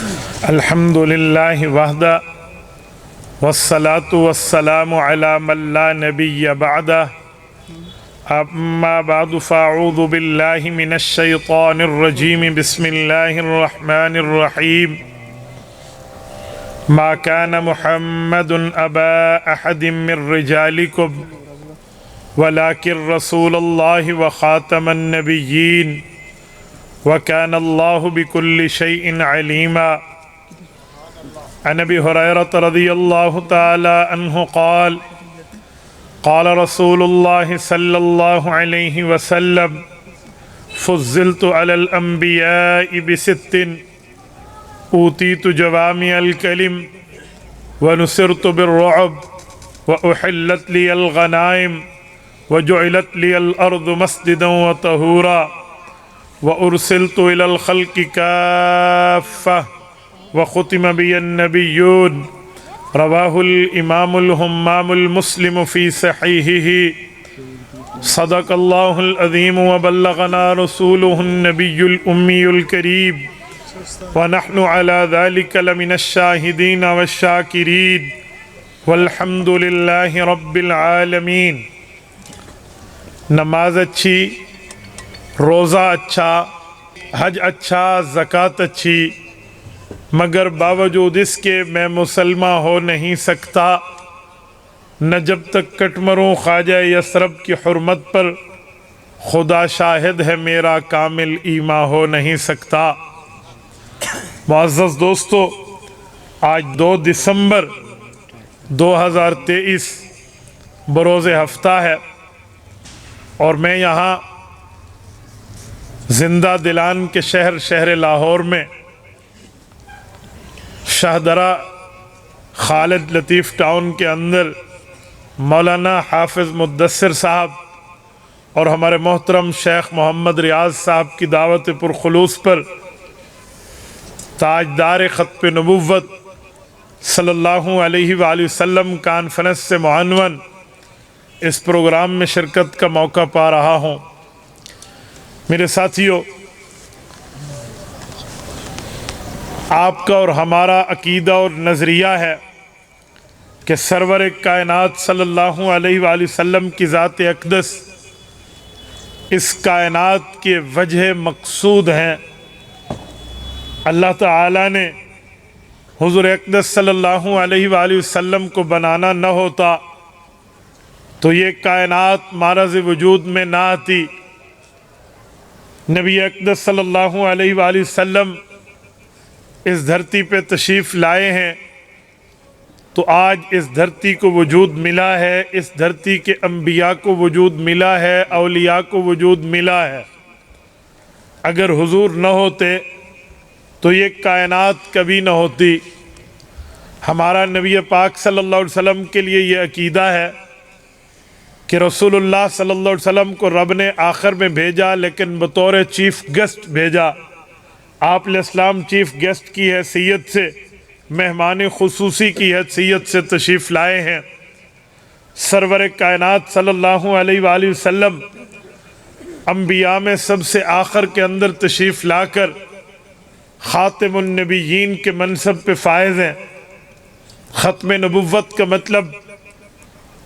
الحمد للہ وحدہ والصلاة والسلام علی من لا نبی بعدہ اما بعد فاعوذ باللہ من الشیطان الرجیم بسم اللہ الرحمن الرحیم ما كان محمد ابا احد من رجالکم ولكن رسول اللہ وخاتم النبیین وكان الله بكل شيء عليما. عن ابي هريرة رضي الله تعالى عنه قال قال رسول الله صلى الله عليه وسلم فضلت على الأنبياء بست أوتيت جوامع الكلم ونصرت بالرعب وأحلت لي الغنائم وجعلت لي الأرض مسجدا وطهورا وأرسلت إلى الخلق كافة وختم بي النبيون. رواه الإمام الهمام المسلم في صحيحه. صدق الله العظيم وبلغنا رسوله النبي الأمي الكريم ونحن على ذلك لمن الشاهدين والشاكرين والحمد لله رب العالمين. نماز اچھی، روزہ اچھا، حج اچھا، زکوٰۃ اچھی، مگر باوجود اس کے میں مسلمان ہو نہیں سکتا نہ جب تک کٹ مروں خواجہ یثرب کی حرمت پر خدا شاہد ہے میرا کامل ایمان ہو نہیں سکتا. معزز دوستو، آج 2 دسمبر 2023 بروز ہفتہ ہے اور میں یہاں زندہ دلان کے شہر لاہور میں شاہدرہ خالد لطیف ٹاؤن کے اندر مولانا حافظ مدثر صاحب اور ہمارے محترم شیخ محمد ریاض صاحب کی دعوت پرخلوص پر تاجدار ختم نبوت صلی اللہ علیہ وآلہ وسلم کانفرنس سے معنون اس پروگرام میں شرکت کا موقع پا رہا ہوں. میرے ساتھیوں، آپ کا اور ہمارا عقیدہ اور نظریہ ہے کہ سرور کائنات صلی اللہ علیہ وآلہ وسلم کی ذات اقدس اس کائنات کے وجہ مقصود ہیں. اللہ تعالیٰ نے حضور اقدس صلی اللہ علیہ وآلہ وسلم کو بنانا نہ ہوتا تو یہ کائنات معرض وجود میں نہ آتی. نبی اقدس صلی اللہ علیہ وآلہ وسلم اس دھرتی پہ تشریف لائے ہیں تو آج اس دھرتی کو وجود ملا ہے، اس دھرتی کے انبیاء کو وجود ملا ہے، اولیاء کو وجود ملا ہے. اگر حضور نہ ہوتے تو یہ کائنات کبھی نہ ہوتی. ہمارا نبی پاک صلی اللہ علیہ وسلم کے لیے یہ عقیدہ ہے کہ رسول اللہ صلی اللہ علیہ وسلم کو رب نے آخر میں بھیجا لیکن بطور چیف گیسٹ بھیجا. آپ علیہ السلام چیف گیسٹ کی حیثیت سے، مہمان خصوصی کی حیثیت سے تشریف لائے ہیں. سرور کائنات صلی اللہ علیہ وآلہ وسلم انبیاء میں سب سے آخر کے اندر تشریف لا کر خاتم النبیین کے منصب پہ فائز ہیں. ختم نبوت کا مطلب،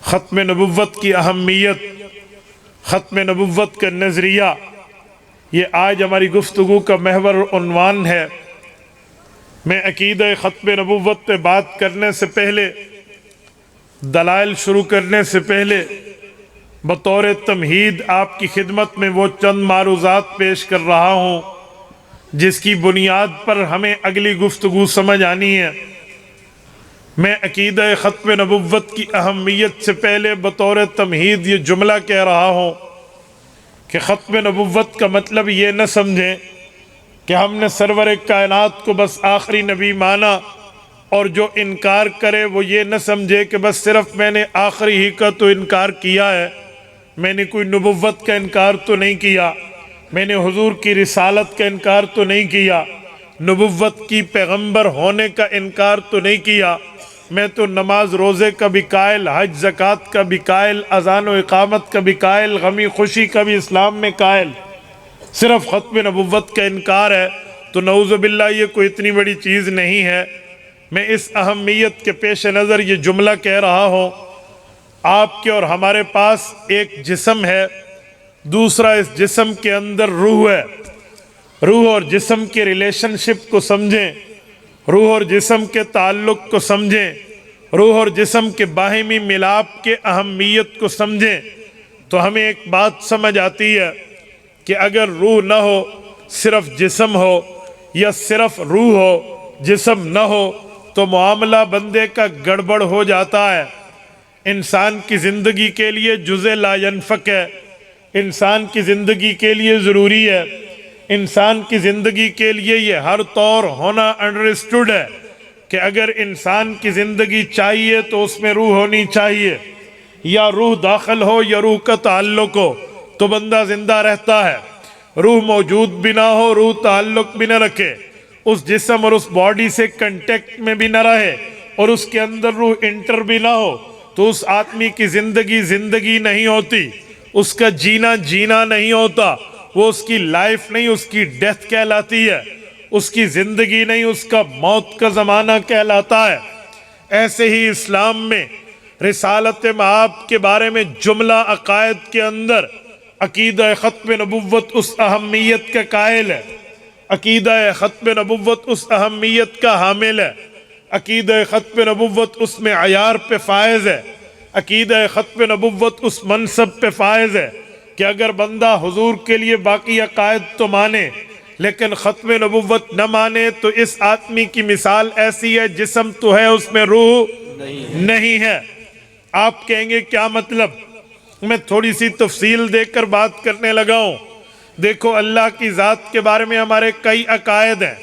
ختم نبوت کی اہمیت، ختم نبوت کا نظریہ، یہ آج ہماری گفتگو کا محور عنوان ہے. میں عقیدہ ختم نبوت پہ بات کرنے سے پہلے، دلائل شروع کرنے سے پہلے بطور تمہید آپ کی خدمت میں وہ چند معروضات پیش کر رہا ہوں جس کی بنیاد پر ہمیں اگلی گفتگو سمجھ آنی ہے. میں عقیدہ ختم نبوت کی اہمیت سے پہلے بطور تمہید یہ جملہ کہہ رہا ہوں کہ ختم نبوت کا مطلب یہ نہ سمجھیں کہ ہم نے سرور کائنات کو بس آخری نبی مانا، اور جو انکار کرے وہ یہ نہ سمجھے کہ بس صرف میں نے آخری ہی کا تو انکار کیا ہے، میں نے کوئی نبوت کا انکار تو نہیں کیا، میں نے حضور کی رسالت کا انکار تو نہیں کیا، نبوت کی پیغمبر ہونے کا انکار تو نہیں کیا. میں تو نماز روزے کا بھی قائل، حج زکوٰۃ کا بھی قائل، اذان و اقامت کا بھی قائل، غمی خوشی کا بھی اسلام میں قائل. صرف ختم نبوت کا انکار ہے تو نعوذ باللہ یہ کوئی اتنی بڑی چیز نہیں ہے۔ میں اس اہمیت کے پیش نظر یہ جملہ کہہ رہا ہوں، آپ کے اور ہمارے پاس ایک جسم ہے، دوسرا اس جسم کے اندر روح ہے۔ روح اور جسم کے ریلیشن شپ کو سمجھیں، روح اور جسم کے تعلق کو سمجھیں، روح اور جسم کے باہمی ملاپ کے اہمیت کو سمجھیں، تو ہمیں ایک بات سمجھ آتی ہے کہ اگر روح نہ ہو، صرف جسم ہو، یا صرف روح ہو جسم نہ ہو، تو معاملہ بندے کا گڑبڑ ہو جاتا ہے۔ انسان کی زندگی کے لیے جزء لا ینفک ہے، انسان کی زندگی کے لیے ضروری ہے، انسان کی زندگی کے لیے یہ ہر طور ہونا انڈرسٹوڈ ہے کہ اگر انسان کی زندگی چاہیے تو اس میں روح ہونی چاہیے، یا روح داخل ہو یا روح کا تعلق ہو تو بندہ زندہ رہتا ہے۔ روح موجود بھی نہ ہو، روح تعلق بھی نہ رکھے، اس جسم اور اس باڈی سے کنٹیکٹ میں بھی نہ رہے، اور اس کے اندر روح انٹر بھی نہ ہو، تو اس آدمی کی زندگی زندگی نہیں ہوتی، اس کا جینا جینا نہیں ہوتا، وہ اس کی لائف نہیں، اس کی ڈیتھ کہلاتی ہے، اس کی زندگی نہیں، اس کا موت کا زمانہ کہلاتا ہے۔ ایسے ہی اسلام میں رسالت مآب کے بارے میں جملہ عقائد کے اندر عقیدہ ختم نبوت اس اہمیت کا قائل ہے، عقیدہ ختم نبوت اس اہمیت کا حامل ہے، عقیدہ ختم نبوت اس معیار پہ فائز ہے، عقیدہ ختم نبوت اس منصب پہ فائز ہے کہ اگر بندہ حضور کے لیے باقی عقائد تو مانے لیکن ختم نبوت نہ مانے تو اس آدمی کی مثال ایسی ہے، جسم تو ہے اس میں روح نہیں ہے۔ آپ کہیں گے کیا مطلب؟ میں تھوڑی سی تفصیل دے کر بات کرنے لگا ہوں۔ دیکھو، اللہ کی ذات کے بارے میں ہمارے کئی عقائد ہیں۔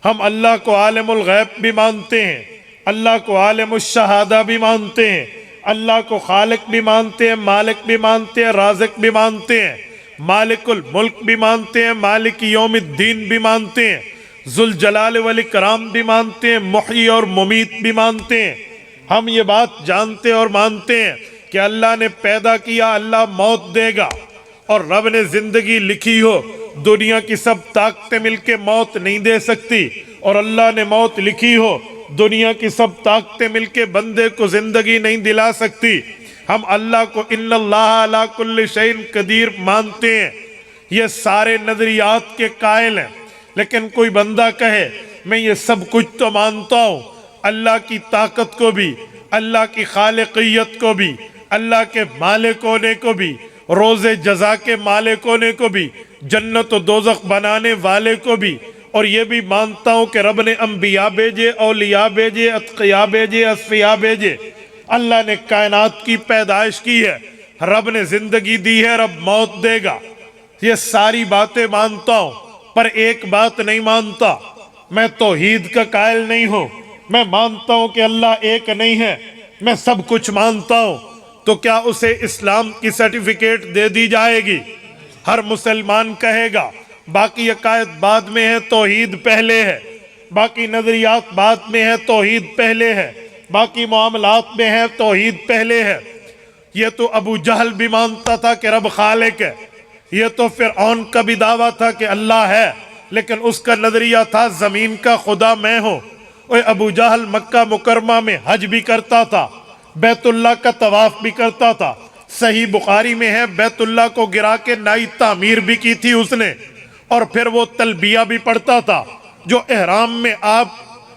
ہم اللہ کو عالم الغیب بھی مانتے ہیں، اللہ کو عالم الشہادہ بھی مانتے ہیں، اللہ کو خالق بھی مانتے ہیں، مالک بھی مانتے ہیں، رازق بھی مانتے ہیں، مالک الملک بھی مانتے ہیں، مالک یوم الدین بھی مانتے ہیں، ذوالجلال والاکرام بھی مانتے ہیں، محیی اور ممیت بھی مانتے ہیں۔ ہم یہ بات جانتے اور مانتے ہیں کہ اللہ نے پیدا کیا، اللہ موت دے گا، اور رب نے زندگی لکھی ہو، دنیا کی سب طاقتیں مل کے موت نہیں دے سکتی، اور اللہ نے موت لکھی ہو، دنیا کی سب طاقتیں مل کے بندے کو زندگی نہیں دلا سکتی۔ ہم اللہ کو ان اللہ علی کل شیء قدیر مانتے ہیں، یہ سارے نظریات کے قائل ہیں۔ لیکن کوئی بندہ کہے میں یہ سب کچھ تو مانتا ہوں، اللہ کی طاقت کو بھی، اللہ کی خالقیت کو بھی، اللہ کے مالک ہونے کو بھی، روز جزا کے مالک ہونے کو بھی، جنت و دوزخ بنانے والے کو بھی، اور یہ بھی مانتا ہوں کہ رب نے انبیاء بھیجے، اولیاء بھیجے، اتقیاء بھیجے، اصفیاء بھیجے، اللہ نے کائنات کی پیدائش کی ہے، رب نے زندگی دی ہے، رب موت دے گا۔ یہ ساری باتیں مانتا ہوں، پر ایک بات نہیں مانتا، میں توحید کا قائل نہیں ہوں۔ میں مانتا ہوں کہ اللہ ایک نہیں ہے، میں سب کچھ مانتا ہوں، تو کیا اسے اسلام کی سرٹیفکیٹ دے دی جائے گی؟ ہر مسلمان کہے گا باقی عقائد بعد میں ہے، توحید پہلے ہے، باقی نظریات بعد میں ہے، توحید پہلے ہے، باقی معاملات میں ہے، توحید پہلے ہے۔ یہ تو ابو جہل بھی مانتا تھا کہ رب خالق ہے، یہ تو فرعون کا بھی دعویٰ تھا کہ اللہ ہے، لیکن اس کا نظریہ تھا زمین کا خدا میں ہوں۔ ابو جہل مکہ مکرمہ میں حج بھی کرتا تھا، بیت اللہ کا طواف بھی کرتا تھا، صحیح بخاری میں ہے بیت اللہ کو گرا کے نئی تعمیر بھی کی تھی اس نے، اور پھر وہ تلبیہ بھی پڑھتا تھا جو احرام میں آپ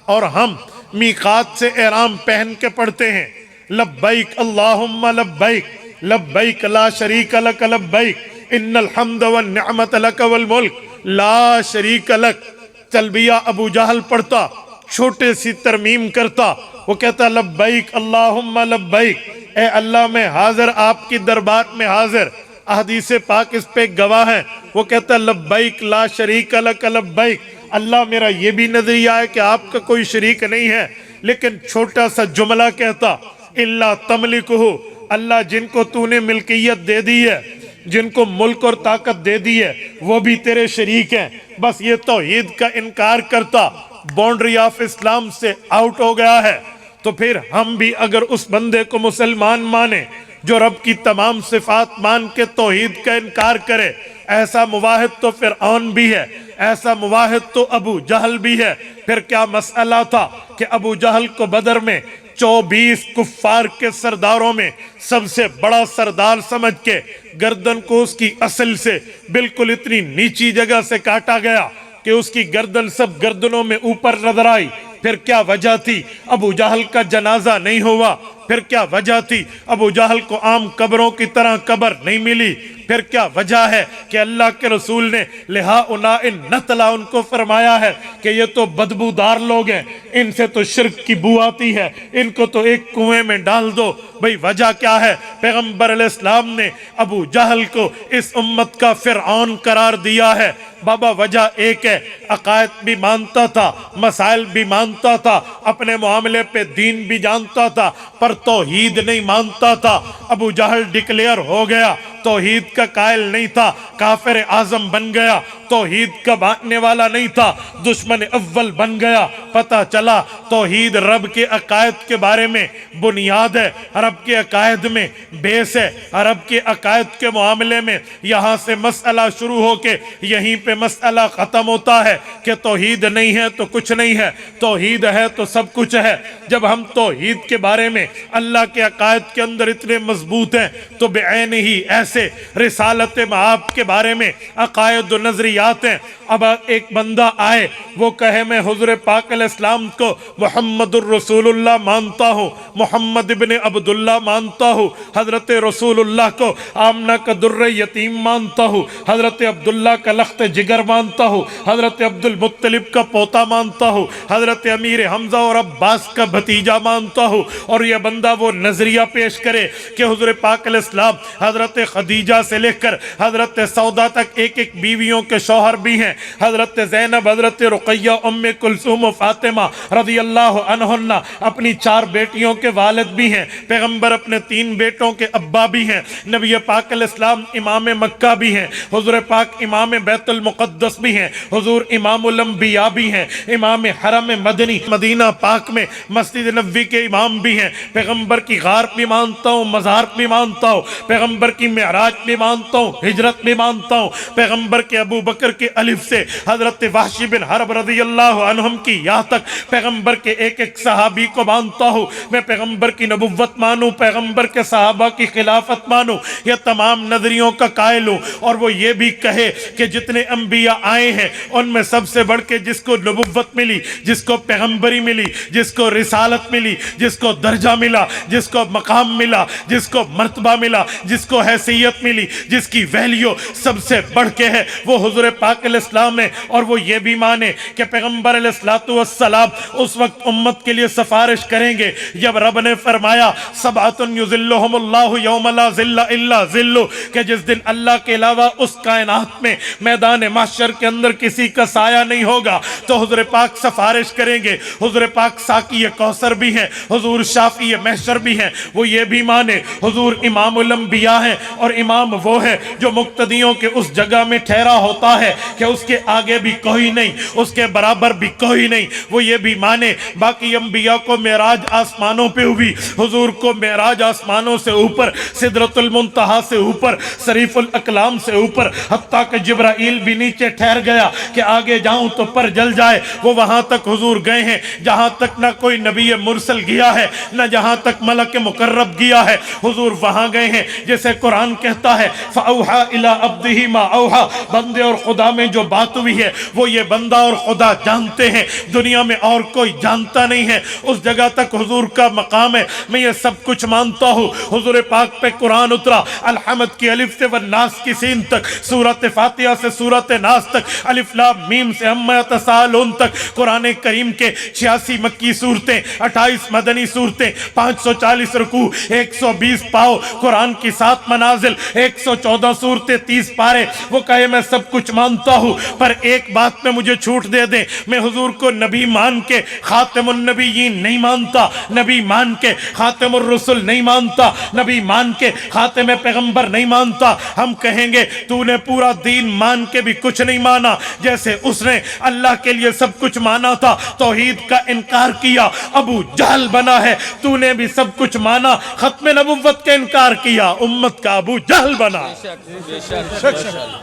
اور ہم میقات سے احرام پہن کے پڑھتے ہیں، لبیک اللہم لبیک لبیک لا شریک لک لبیک ان الحمد والنعمت لک والملک لا شریک لک۔ تلبیہ ابو جہل پڑھتا، چھوٹے سی ترمیم کرتا، وہ کہتا لبیک اللہم لبیک، اے اللہ میں حاضر، آپ کی دربار میں حاضر، احادیث پاک اس پہ گواہ ہیں۔ وہ کہتا لبیک لا شریک لک لبیک، اللہ میرا یہ بھی نظریہ ہے کہ آپ کا کوئی شریک نہیں ہے، لیکن چھوٹا سا جملہ کہتا الا تملکہ، اللہ جن کو تو نے ملکیت دے دی ہے، جن کو ملک اور طاقت دے دی ہے، وہ بھی تیرے شریک ہیں۔ بس یہ توحید کا انکار کرتا، باؤنڈری آف اسلام سے آؤٹ ہو گیا ہے۔ تو پھر ہم بھی اگر اس بندے کو مسلمان مانے جو رب کی تمام صفات مان کے توحید کا انکار کرے، ایسا مواحد تو فرعون بھی ہے، ایسا مواحد تو ابو جہل بھی ہے۔ پھر کیا مسئلہ تھا کہ ابو جہل کو بدر میں 24 کفار کے سرداروں میں سب سے بڑا سردار سمجھ کے گردن کو اس کی اصل سے بالکل اتنی نیچی جگہ سے کاٹا گیا کہ اس کی گردن سب گردنوں میں اوپر نظر آئی۔ پھر کیا وجہ تھی؟ ابو جہل کا جنازہ نہیں ہوا۔ پھر کیا وجہ تھی؟ ابو جہل کو عام قبروں کی طرح قبر نہیں ملی۔ پھر کیا وجہ ہے کہ اللہ کے رسول نے لہا انائن نتلا ان کو فرمایا ہے کہ یہ تو بدبودار لوگ ہیں، ان سے تو شرک کی بو آتی ہے، ان کو تو ایک کنویں میں ڈال دو۔ بھئی وجہ کیا ہے؟ پیغمبر علیہ السلام نے ابو جہل کو اس امت کا فرعون قرار دیا ہے۔ بابا وجہ ایک ہے، عقائد بھی مانتا تھا، مسائل بھی مانتا تھا، اپنے معاملے پہ دین بھی جانتا تھا، پر توحید نہیں مانتا تھا۔ ابو جہل ڈکلیئر ہو گیا، توحید کا قائل نہیں تھا، کافر اعظم بن گیا، توحید کا ماننے والا نہیں تھا، دشمن اول بن گیا۔ پتہ چلا توحید رب کے عقائد کے بارے میں بنیاد ہے، رب کے عقائد میں بیس ہے، رب کے عقائد کے معاملے میں یہاں سے مسئلہ شروع ہو کے یہیں پہ مسئلہ ختم ہوتا ہے کہ توحید نہیں ہے تو کچھ نہیں ہے، توحید ہے تو سب کچھ ہے۔ جب ہم توحید کے بارے میں اللہ کے عقائد کے اندر اتنے مضبوط ہیں تو بعین ہی ایسے رسالت معاب کے بارے میں عقائد و نظریات ہیں۔ اب ایک بندہ آئے وہ کہے میں حضور پاک علیہ السلام کو محمد الرسول اللہ مانتا ہوں، محمد ابن عبداللہ مانتا ہوں، حضرت رسول اللہ کو آمنہ کا در یتیم مانتا ہوں، حضرت عبداللہ کا لخت جگر مانتا ہوں، حضرت عبد المطلب کا پوتا مانتا ہوں، حضرت امیر حمزہ اور عباس کا بھتیجا مانتا ہوں، اور یہ بندہ وہ نظریہ پیش کرے کہ حضور پاک علیہ السلام حضرت خدیجہ سے لے کر حضرت سودا تک ایک ایک بیویوں کے شوہر بھی ہیں، حضرت زینب، حضرت رقیہ، ام کلثوم و فاطمہ رضی اللہ عنہن اپنی 4 بیٹیوں کے والد بھی ہیں، پیغمبر اپنے 3 بیٹوں کے ابا بھی ہیں، نبی پاک علیہ السلام امام مکہ بھی ہیں، حضور پاک امام بیت المقدس بھی ہیں، حضور امام الانبیاء بھی ہیں، امام حرم مدنی مدینہ پاک میں مسجد نبوی کے امام بھی ہیں، پیغمبر کی غار بھی مانتا ہوں، مزار بھی مانتا ہوں، پیغمبر کی معراج بھی مانتا ہوں، ہجرت بھی مانتا ہوں، پیغمبر کے ابو بکر کے الف سے حضرت وحشی بن حرب رضی اللہ عنہم کی یا تک پیغمبر کے ایک ایک صحابی کو مانتا ہوں۔ میں پیغمبر کی نبوت مانوں، پیغمبر کے صحابہ کی خلافت مانوں، یہ تمام نظریوں کا قائل ہوں۔ اور وہ یہ بھی کہے کہ جتنے انبیاء آئے ہیں ان میں سب سے بڑھ کے جس کو نبوت ملی، جس کو پیغمبری ملی، جس کو رسالت ملی، جس کو درجہ ملا، جس کو مقام ملا، جس کو مرتبہ ملا، جس کو حیثیت ملی، جس کی ویلیو سب سے بڑھ کے ہے، وہ حضور پاک علیہ السلام ہے۔ اور وہ یہ بھی مانے کہ پیغمبر علیہ السلام اس وقت امت کے لیے سفارش کریں گے جب رب نے فرمایا سبعۃ یظلھم اللہ یوم لا ظل الا ظلہ، کہ جس دن اللہ کے علاوہ اس کائنات میں میدان محشر کے اندر کسی کا سایہ نہیں ہوگا، تو حضور پاک سفارش کریں گے۔ حضور پاک ساقی کوثر بھی ہیں، حضور شافی محشر بھی ہیں۔ وہ یہ بھی مانے حضور امام الانبیاء ہیں، اور امام وہ ہے جو مقتدیوں کے اس جگہ میں ٹھہرا ہوتا ہے کہ اس کے آگے بھی کوئی نہیں، اس کے برابر بھی کوئی نہیں۔ وہ یہ بھی مانے باقی انبیاء کو معراج آسمانوں پہ ہوئی، حضور کو معراج آسمانوں سے اوپر، سدرۃ المنتہا سے اوپر، صریف الاقلام سے اوپر، حتیٰ کہ جبرائیل بھی نیچے ٹھہر گیا کہ آگے جاؤں تو پر جل جائے۔ وہ وہاں تک حضور گئے ہیں جہاں تک نہ کوئی نبی مرسل گیا ہے، نہ جہاں تک ملک مقرب گیا ہے، حضور وہاں گئے ہیں جیسے قرآن کہتا ہے فَأَوْحَا إِلَىٰ عَبْدِهِ مَا أَوْحَا، بندے اور خدا میں جو بات ہوئی ہے وہ یہ بندہ اور خدا جانتے ہیں، دنیا میں اور کوئی جانتا نہیں ہے۔ اس جگہ تک حضور کا مقام ہے۔ میں یہ سب کچھ مانتا ہوں۔ حضور پاک پہ قرآن اترا، الحمد کی الف سے والناس کی سین تک، سورت فاتحہ سے سورت ناس تک، الف لام میم سے عما یتساءلون تک، قرآن کریم کے 86 مکی صورتیں، 28 مدنی صورتیں، 540 رکوع، 120 پاؤ، قرآن کی 7 منازل، 114 صورتیں، 30 پارے۔ وہ کہے میں سب کچھ مانتا ہوں، پر ایک بات میں مجھے چھوٹ دے دیں، میں حضور کو نبی مان کے خاتم النبیین نہیں مانتا، نبی مان کے خاتم الرسل نہیں مانتا، نبی مان کے خاتم پیغمبر نہیں مانتا۔ ہم کہیں گے تو نے پورا دین مان کے بھی کچھ نہیں مانا، جیسے اس نے اللہ کے لیے سب کچھ مانا تھا، توحید کا انکار کیا، ابو جہل بنا ہے۔ تو نے بھی سب کچھ مانا، ختم نبوت کا انکار کیا، امت کا ابو جہل بنا۔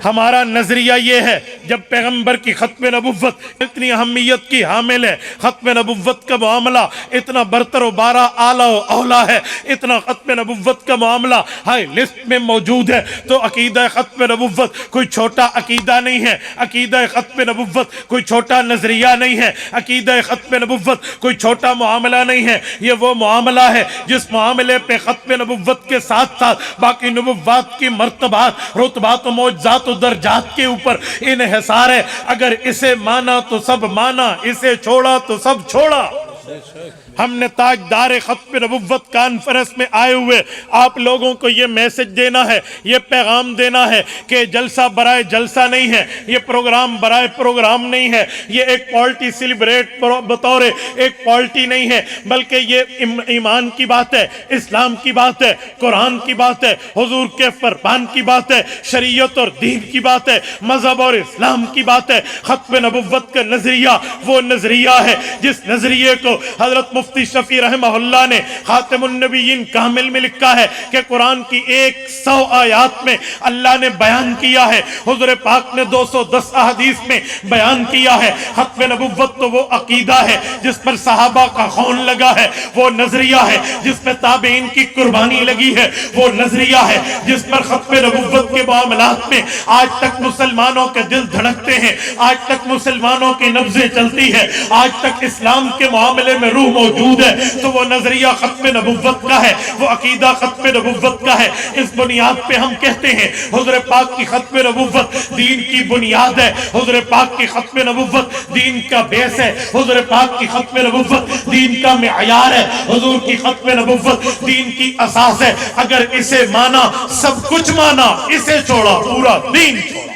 ہمارا نظریہ یہ ہے جب پیغمبر کی ختم نبوت اتنی اہمیت کی حامل ہے، ختم نبوت کا معاملہ اتنا برتر و بارہ اعلیٰ و اولا ہے، اتنا ختم نبوت کا معاملہ ہائی لسٹ میں موجود ہے، تو عقیدہ ختم نبوت کوئی چھوٹا عقیدہ نہیں ہے، عقیدہ ختم نبوت کوئی چھوٹا نظریہ نہیں ہے، عقیدہ ختم نبوت کوئی چھوٹا معاملہ نہیں ہے، یہ وہ معاملہ ہے جس معاملے پہ ختم نبوت کے ساتھ ساتھ باقی نبوات کی مرتبات، رتبات و معجزات و درجات کے اوپر انحصار ہے۔ اگر اسے مانا تو سب مانا، اسے چھوڑا تو سب چھوڑا۔ ہم نے تاجدار ختم نبوت کانفرنس میں آئے ہوئے آپ لوگوں کو یہ میسج دینا ہے، یہ پیغام دینا ہے کہ جلسہ برائے جلسہ نہیں ہے، یہ پروگرام برائے پروگرام نہیں ہے، یہ ایک پارٹی سیلیبریٹ بطور ایک پارٹی نہیں ہے، بلکہ یہ ایمان کی بات ہے، اسلام کی بات ہے، قرآن کی بات ہے، حضور کے فرمان کی بات ہے، شریعت اور دین کی بات ہے، مذہب اور اسلام کی بات ہے۔ ختم نبوت کا نظریہ وہ نظریہ ہے جس نظریے کو حضرت مفتی شفیع رحمہ اللہ نے خاتم النبیین کامل میں لکھا ہے کہ قرآن کی 100 آیات میں اللہ نے بیان کیا ہے، حضور پاک نے 210 احادیث میں بیان کیا ہے۔ ختم نبوت تو وہ عقیدہ ہے جس پر صحابہ کا خون لگا ہے، وہ نظریہ ہے جس پر تابعین کی قربانی لگی ہے، وہ نظریہ ہے جس پر ختم نبوت کے معاملات میں آج تک مسلمانوں کے دل دھڑکتے ہیں، آج تک مسلمانوں کی نبضیں چلتی ہے، آج تک اسلام کے معاملے میں روح موجود ہے، تو وہ نظریہ ختم نبوت کا ہے، وہ عقیدہ ختم نبوت کا ہے۔ اس بنیاد پہ ہم کہتے ہیں حضور پاک کی ختم نبوت دین کی بنیاد ہے، حضور پاک کی ختم نبوت دین کا بیس ہے، حضور پاک کی ختم نبوت دین کا معیار ہے، حضور کی ختم نبوت دین کی اساس ہے۔ اگر اسے مانا سب کچھ مانا، اسے چھوڑا پورا دین چھوڑا۔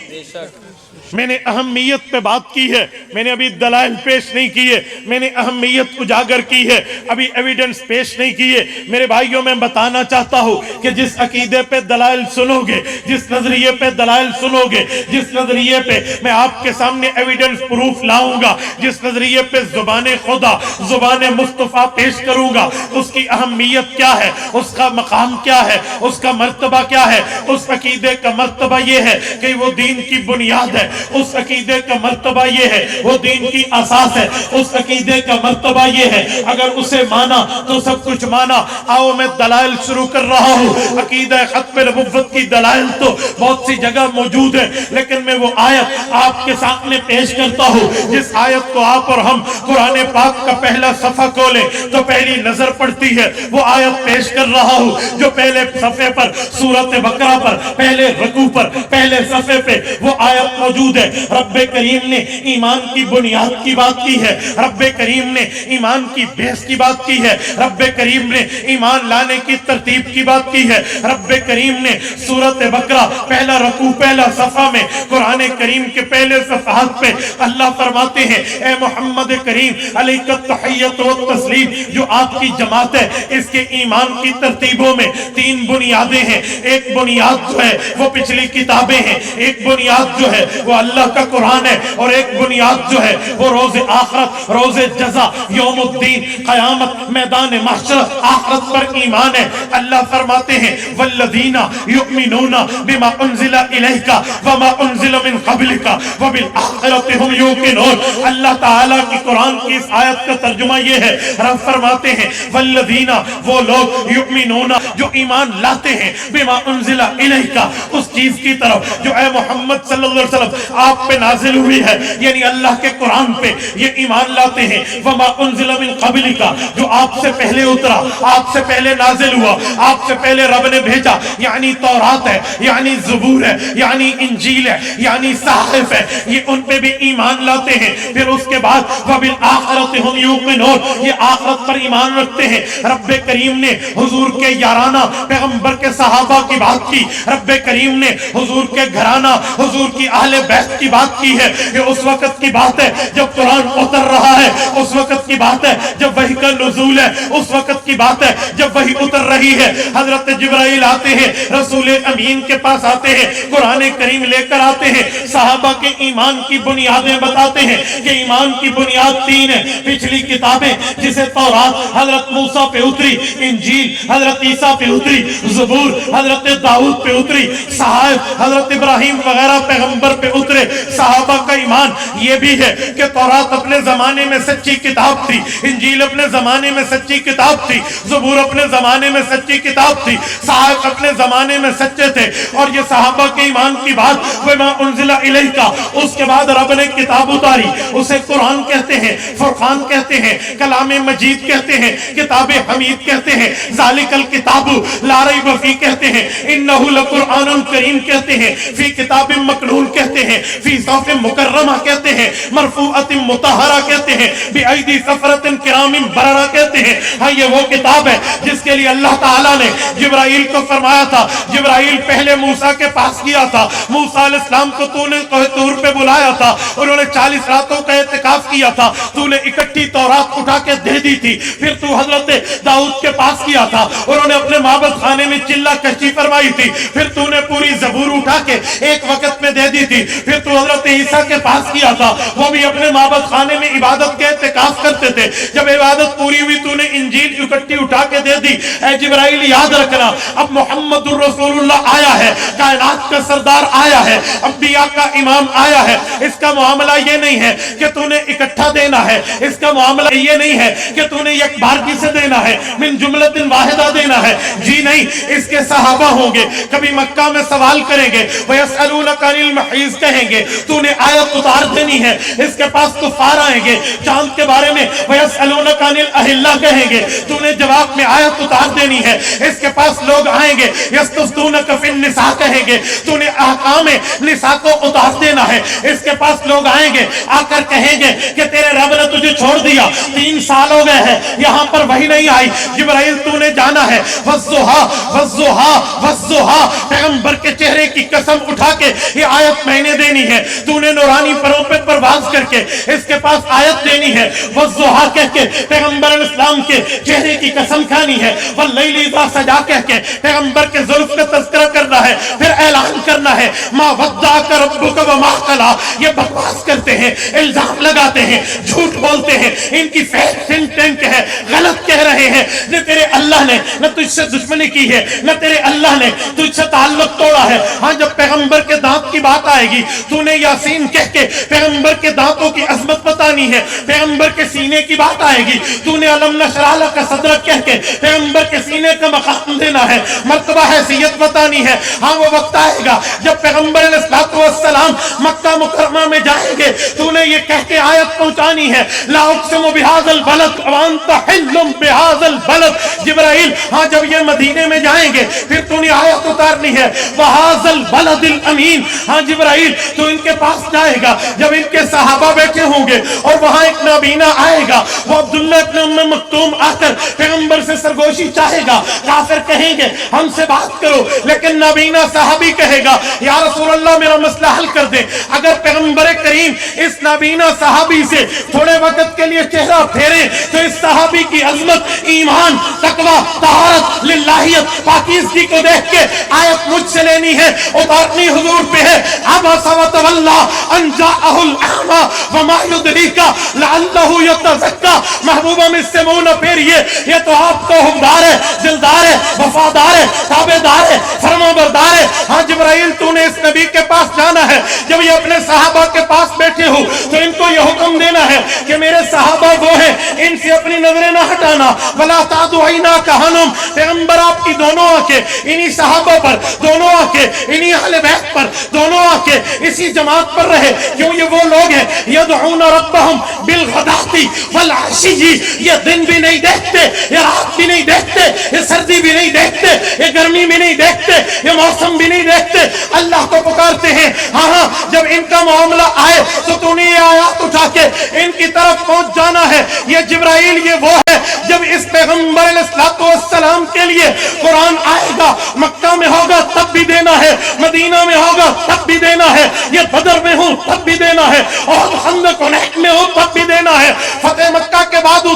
میں نے اہمیت پہ بات کی ہے، میں نے ابھی دلائل پیش نہیں کیے، میں نے اہمیت اجاگر کی ہے، ابھی ایویڈنس پیش نہیں کیے۔ میرے بھائیوں میں بتانا چاہتا ہوں کہ جس عقیدے پہ دلائل سنو گے، جس نظریے پہ دلائل سنو گے، جس نظریے پہ میں آپ کے سامنے ایویڈنس پروف لاؤں گا، جس نظریے پہ زبان خدا، زبان مصطفیٰ پیش کروں گا، اس کی اہمیت کیا ہے، اس کا مقام کیا ہے، اس کا مرتبہ کیا ہے۔ اس عقیدے کا مرتبہ یہ ہے کہ وہ دین کی بنیاد ہے، اس عقیدے کا مرتبہ یہ ہے وہ دین کی اساس ہے، اس عقیدے کا مرتبہ یہ ہے اگر اسے مانا تو سب کچھ مانا۔ آؤ میں دلائل شروع کر رہا ہوں۔ عقیدہ ختم نبوت کی دلائل تو بہت سی جگہ موجود ہے، لیکن میں وہ آیت آپ کے سامنے پیش کرتا ہوں جس آیت کو آپ اور ہم قرآن پاک کا پہلا صفحہ کھولیں تو پہلی نظر پڑتی ہے، وہ آیت پیش کر رہا ہوں جو پہلے صفحے پر سورۃ بقرہ پر پہلے رکوع پر پہلے صفحے پہ وہ آیت موجود ہے۔ رب کریم نے ایمان کی بنیاد کی بات کی ہے، رب کریم نے ایمان کی بیس کی بات کی ہے، رب کریم نے ایمان لانے کی ترتیب کی بات کی ہے۔ رب کریم نے سورۃ بقرہ پہلا رکوع پہلا صفحہ میں قرآن کریم کے پہلے صفحات پہ اللہ فرماتے ہیں اے محمد کریم علیک التحیۃ والتسلیم، جو آپ کی جماعت ہے اس کے ایمان کی ترتیبوں میں 3 بنیادیں ہیں۔ ایک بنیاد جو ہے وہ پچھلی کتابیں ہیں، ایک بنیاد جو ہے وہ اللہ کا قرآن ہے، اور ایک بنیاد جو ہے وہ روز آخرت، روز جزا، یوم الدین، قیامت، میدان محشر، آخرت پر ایمان ہے۔ اللہ فرماتے ہیں والذین یؤمنون بما انزل الیک وما انزل من قبلک وبالآخرۃ ہم یوقنون۔ اللہ تعالیٰ کی قرآن کی اس آیت کا ترجمہ یہ ہے، رب فرماتے ہیں والذین، وہ لوگ، یؤمنون، جو ایمان لاتے ہیں، بما انزل الیک، اس چیز کی طرف جو اے محمد صلی اللہ علیہ وسلم آپ پہ نازل ہوئی ہے، یعنی اللہ کے قرآن پہ یہ ایمان لاتے ہیں۔ وما انزل من قبلک، جو آپ سے پہلے اترا، آپ سے پہلے نازل ہوا، آپ سے پہلے رب نے بھیجا، یعنی تورات ہے، یعنی زبور ہے، یعنی انجیل ہے، یعنی صحائف ہے، یہ ان پہ بھی ایمان لاتے ہیں۔ پھر اس کے بعد وبالآخرۃ ہم یوقنون، یہ آخرت پر ایمان رکھتے ہیں۔ رب کریم نے حضور کے یارانہ پیغمبر کے صحابہ کی بات کی، رب کریم نے حضور کے گھرانہ، حضور کی اہل بیت کی بات کی ہے۔ یہ اس وقت کی بات ہے جب قرآن اتر رہا ہے، اس وقت کی کی بات ہے جب وحی کا نزول ہے، اس وقت کی بات ہے جب وحی اتر رہی ہے. حضرت جبرائیل آتے ہیں، رسول امین کے پاس آتے ہیں، قرآن کریم لے کر آتے ہیں، صحابہ کے ایمان کی بنیادیں بتاتے ہیں کہ ایمان کی بنیاد 3 ہے. پچھلی کتابیں جسے تورات حضرت موسیٰ پہ اتری، انجیل حضرت عیسیٰ پہ اتری، زبور حضرت داؤد پہ اتری، صحائف حضرت ابراہیم وغیرہ پیغمبر پہ اترے. صحابہ کا ایمان یہ بھی ہے کہ تورات اپنے زمانے میں سچی کتاب تھی، انجیل اپنے زمانے میں سچی کتاب تھی، زبور اپنے زمانے میں سچی کتاب تھی، صحائف اپنے زمانے میں سچے تھے. اور یہ صحابہ کے ایمان کی بات وَمَا أُنزِلَ إِلَيْكَ، اس کے بعد رب نے کتاب اتاری، اسے قرآن کہتے ہیں، فرقان کہتے ہیں، کلام مجید کہتے ہیں، کتاب حمید کہتے ہیں، ذالک الکتاب لا ریب فیہ کہتے ہیں، انہ لقرآن کریم کہتے ہیں، فی کتاب مکنون کہتے ہیں، فی صحف مکرمہ کہتے ہیں، مرفوعۃ مطہرہ کہتے ہیں، بأیدی سفرۃ کرام بررہ کہتے ہیں. ہاں یہ وہ کتاب ہے جس کے لیے اللہ تعالیٰ نے جبرائیل کو فرمایا تھا. جبرائیل پہلے موسیٰ کے پاس گیا تھا، موسیٰ علیہ السلام کو تو نے کوہ طور پہ بلایا تھا، انہوں نے 40 راتوں کا اعتکاف کیا تھا، تو نے اکٹھی تورات اٹھا کے دے دی تھی. پھر تو حضرت داؤد کے پاس گیا تھا، انہوں نے اپنے معبد خانے میں چلہ کشی فرمائی تھی، پھر تو نے پوری زبور اٹھا کے ایک وقت میں دے دی تھی. پھر تو حضرت عیسیٰ کے پاس گیا تھا، وہ بھی اپنے معبد خانے میں عبادت کے اعتکاف کرتے تھے. جب عبادت پوری ہوئی تو نے انجیل اکٹھی اٹھا کے دے دی. اے جبرائیل یاد رکھنا، اب محمد الرسول اللہ آیا ہے، کائنات کا سردار آیا ہے، انبیاء کا امام آیا ہے. اس کا معاملہ یہ نہیں ہے کہ تو نے اکٹھا دینا ہے، اس کا معاملہ یہ نہیں ہے کہ تو نے یک بارگی سے دینا ہے، من جملۃ واحدہ دینا ہے. جی نہیں، اس کے صحابہ ہوں گے، کبھی مکہ میں سوال کریں گے، وَيَسْأَلُونَكَ عَنِ الْمَحِيضِ کہیں گے، تو نے آیت اتار دینی ہے. اس کے پاس کفار آئیں گے، چاند کے بارے میں وَيَسْأَلُونَكَ عَنِ الْأَهِلَّةِ کہیں گے، تو نے جواب میں آیت اتار دینی ہے. اس کے پاس لوگ آئیں گے، يَسْتَفْتُونَكَ فِي النِّسَاءِ کہیں گے، تو نے احکام نساء کو اتار دینا ہے. اس کے پاس لوگ آئیں گے، آ کر کہیں گے کہ تیرے رب نے تجھے چھوڑ دیا، 3 سال ہو گئے ہیں، یہاں پر وہی نہیں آئی. جبرائیل تو نے جانا ہے، وَالضُّحَىٰ وَالضُّحَىٰ وَالضُّحَىٰ، پیغمبر کے چہرے کی قسم اٹھا کے یہ آیت میں نے دینی ہے. تو نے نورانی پروں پہ پرواز کر کے اس کے پاس آیت دینی ہے، وَالضُّحَىٰ کہہ کے پیغمبر علیہ السلام کے چہرے کی قسم کھانی ہے، وَاللَّيْلِ اِذَا سَجَا کہہ کے پیغمبر کے زلف کا تذکرہ کرنا ہے. پھر اعلان کرنا ہے، مَا وَدَّعَكَ رَبُّكَ وَمَا قَلَىٰ. یہ بکواس کرتے ہیں، الزام لگاتے ہیں، جھوٹ بولتے ہیں، ان کی فیک تھنک ٹینک ہے، غلط کہہ رہے ہیں. نہ تیرے اللہ نے نہ تجھ سے دشمنی کی ہے، نہ تیرے اللہ نے تجھ سے تعلق توڑا ہے. ہاں جب پیغمبر کے دانت کی بات آئے گی، تو نے یاسین کہہ کے پیغمبر کے دانتوں کی عظمت بتانی ہے. پیغمبر کے سینے کی بات آئے گی، تو نے علم نشرح لک صدرک کہہ کے پیغمبر کے سینے کا مقام دینا ہے، مرتبہ حیثیت بتانی ہے. ہاں وہ وقت آئے گا جب پیغمبر علیہ السلام مکہ مکرمہ میں جائیں گے، تو نے یہ کہہ کے آیت پہنچانی ہے، لا اقسم بہذا البلد وانت حل بہذا البلد. جبرائیل ہاں جب یہ مدینے میں جائیں گے پھر تو نے آیت اتارنی ہے، وہذا البلد الامین. ہاں جبرائیل تو ان کے پاس جائے گا جب ان کے صحابہ بیٹھے ہوں گے اور وہاں ایک نابینا آئے گا، وہ عبداللہ ابن ام مکتوم آ کر پیغمبر سے سرگوشی چاہے گا. کافر کہیں گے ہم سے بات کرو، لیکن نابینا صحابی کہے گا یا رسول اللہ میرا مسئلہ حل کر دے. اگر پیغمبر کریم اس نابینا صحابی سے تھوڑے وقت کے لیے چہرہ پھیرے تو اس صحابی کی عظمت، ایمان، تقوی، طہارت، للہیت، پاکیزگی کو دیکھ کے آیت مجھ سے لینی ہے، اتارنی حضور پہ ہے. عبس وتولی ان جاءہ الاعمی وما یدریک لعلہ یتزکی. محبوبہ میں سے منہ نہ پھیریے، یہ تو آپ کا حکمدار ہے، دلدار ہے، وفادار ہے، تابعدار ہے، فرما بردار ہے. ہاں جبرائیل تو نے اس نبی کے پاس جانا ہے، جب یہ اپنے صحابہ کے پاس بیٹھے ہو تو ان کو یہ حکم دینا ہے کہ میرے صحابہ وہ ہیں، ان سے اپنی نظریں نہ ہٹانا. ولا تعد عیناک عنہم. پیغمبر آپ کی دونوں آنکھیں انہی صحابہ پر، دونوں آنکھیں انہی اہل بیت پر، دونوں آنکھیں اسی جماعت پر رہے، کیوں یہ وہ لوگ ہیں یدعون ربہم بالغداۃ والعشی. یہ دن بھی نہیں دیکھتے، یہ رات بھی نہیں دیکھتے، یہ سردی بھی نہیں دیکھتے، یہ گرمی بھی نہیں دیکھتے، یہ موسم بھی نہیں دیکھتے، اللہ کو پکارتے ہیں. ہاں جب ان کا معاملہ آئے تو نے یہ آیات اٹھا کے ان کی طرف پہنچ جانا ہے. یہ جبرائیل یہ وہ ہے جب اس پیغمبر علیہ السلام کے لیے قرآن آئے گا، مکہ میں ہوگا تب بھی دینا ہے، مدینہ میں ہوگا تب بھی دینا ہے، یہ بدر میں ہوں تب بھی دینا ہے، اور خندق و نحر میں ہوں تب بھی دینا ہے. فتح مکہ کے بعد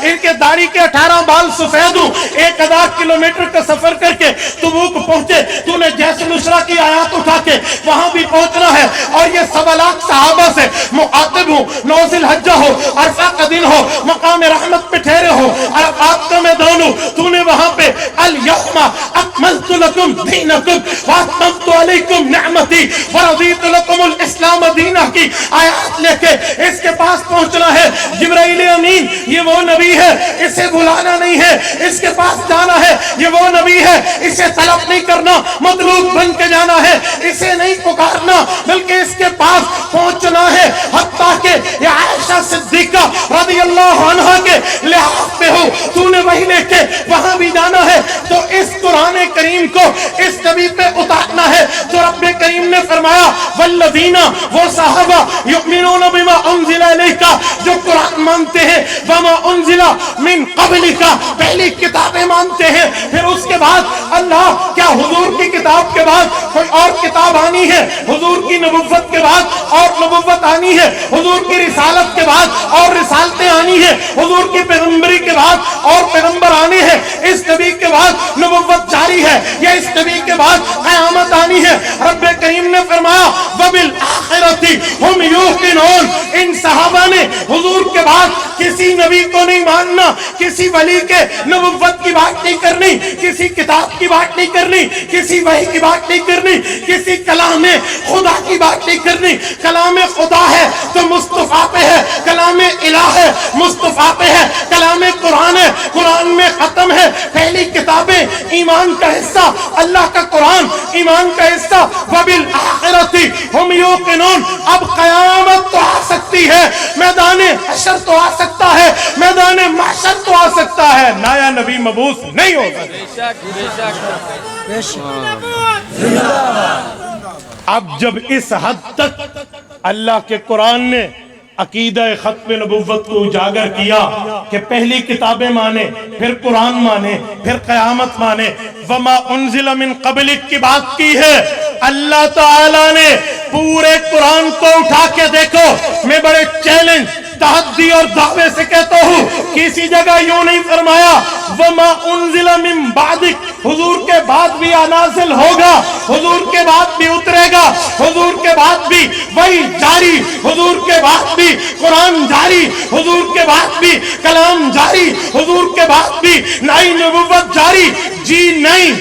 ان کے داڑھی کے 18 بال سفید ہوں، 1000 کلومیٹر کا سفر کر کے تبوک پہنچے، تو نے جیش العسرہ کی آیات اٹھا کے وہاں بھی پہنچنا ہے، اور یہ 1.25 لاکھ صحابہ سے مخاطب ہوں، 9 ذی الحجہ ہو، عرفہ کا دن ہو، مقام رحمت پہ ٹھہرے ہو، عرفات کا میدان ہو، تو نے وہاں پہ الیوم اکملت لکم دینکم واتممت علیکم نعمتی ورضیت لکم الاسلام دینا کی آیات لے کے اس کے پاس پہنچنا ہے۔ جبرائیل امین یہ وہ نبی ہے، اسے بلانا نہیں ہے، اس کے پاس جانا ہے، یہ وہ نبی ہے، اسے طلب نہیں کرنا، مطلوب بن کے جانا ہے، اسے نہیں پکارنا بلکہ اس کے پاس پہنچنا ہے، حتیٰ کہ یہ عائشہ صدیقہ رضی اللہ عنہ کے لحاظ پہ ہو، تو نے وہی لے کے وہاں بھی جانا ہے۔ تو اس قرآن کریم کو اس نبی پہ اتارنا ہے۔ تو رب کریم نے فرمایا والذین، وہ صحابہ یؤمنون بما انزل الیک، جو قرآن مانتے ہیں، وما انزل من قبلک، پہلی کتابیں مانتے ہیں، پھر اس کے بعد اللہ کیا حضور کی کتاب کے بعد کوئی اور کتاب آنی ہے؟ حضور کی نبوت کے بعد اور نبوت آنی ہے، حضور کی رسالت کے بعد اور رسالتیں آنی ہے، حضور کی پیغمبری کے بعد اور پیغمبر آنے ہیں، اس نبی کے بعد نبوت جاری ہے، یا اس نبی کے بعد قیامت آنی ہے۔ رب کریم نے فرمایا وبالآخرۃ ہم یوقنون، ان صحابہ نے حضور کے بعد کسی نبی کو نہیں ماننا، کسی ولی کے نبوت کی بات نہیں کرنی، کسی کتاب کی بات نہیں کرنی، کسی وحی کی بات نہیں کرنی، کسی کلام خدا کی بات نہیں کرنی۔ کلام خدا ہے تو مصطفیٰ پہ ہے، کلام الہ ہے مصطفیٰ پہ ہے، کلام قرآن ہے، قرآن میں ختم ہے۔ پہلی کتابیں ایمان کا حصہ، اللہ کا قرآن ایمان کا حصہ، وبالآخرۃ ہم یوقنون۔ اب قیامت تو آ سکتی ہے، میدان حشر تو آ سکتا ہے، میدان محشر تو آ سکتا ہے، نیا نبی مبعوث نہیں ہو سکتا۔ اب جب اس حد تک اللہ کے قرآن نے عقیدہ ختم نبوت کو اجاگر کیا کہ پہلی کتابیں مانے، پھر قرآن مانے، پھر قیامت مانے، وما انزل من قبلک کی بات کی ہے، اللہ تعالیٰ نے پورے قرآن کو اٹھا کے دیکھو۔ میں بڑے چیلنج، تحدی اور دعوے سے کہتا ہوں، کسی جگہ یوں نہیں فرمایا وما انزل من بعدک، حضور کے بعد بھی نازل ہوگا، حضور کے بعد بھی اترے گا، حضور کے بعد بھی وہی جاری، حضور کے بعد بھی قرآن جاری، حضور کے بعد بھی کلام جاری، حضور کے بعد بھی نئی نبوت جاری۔ جی نہیں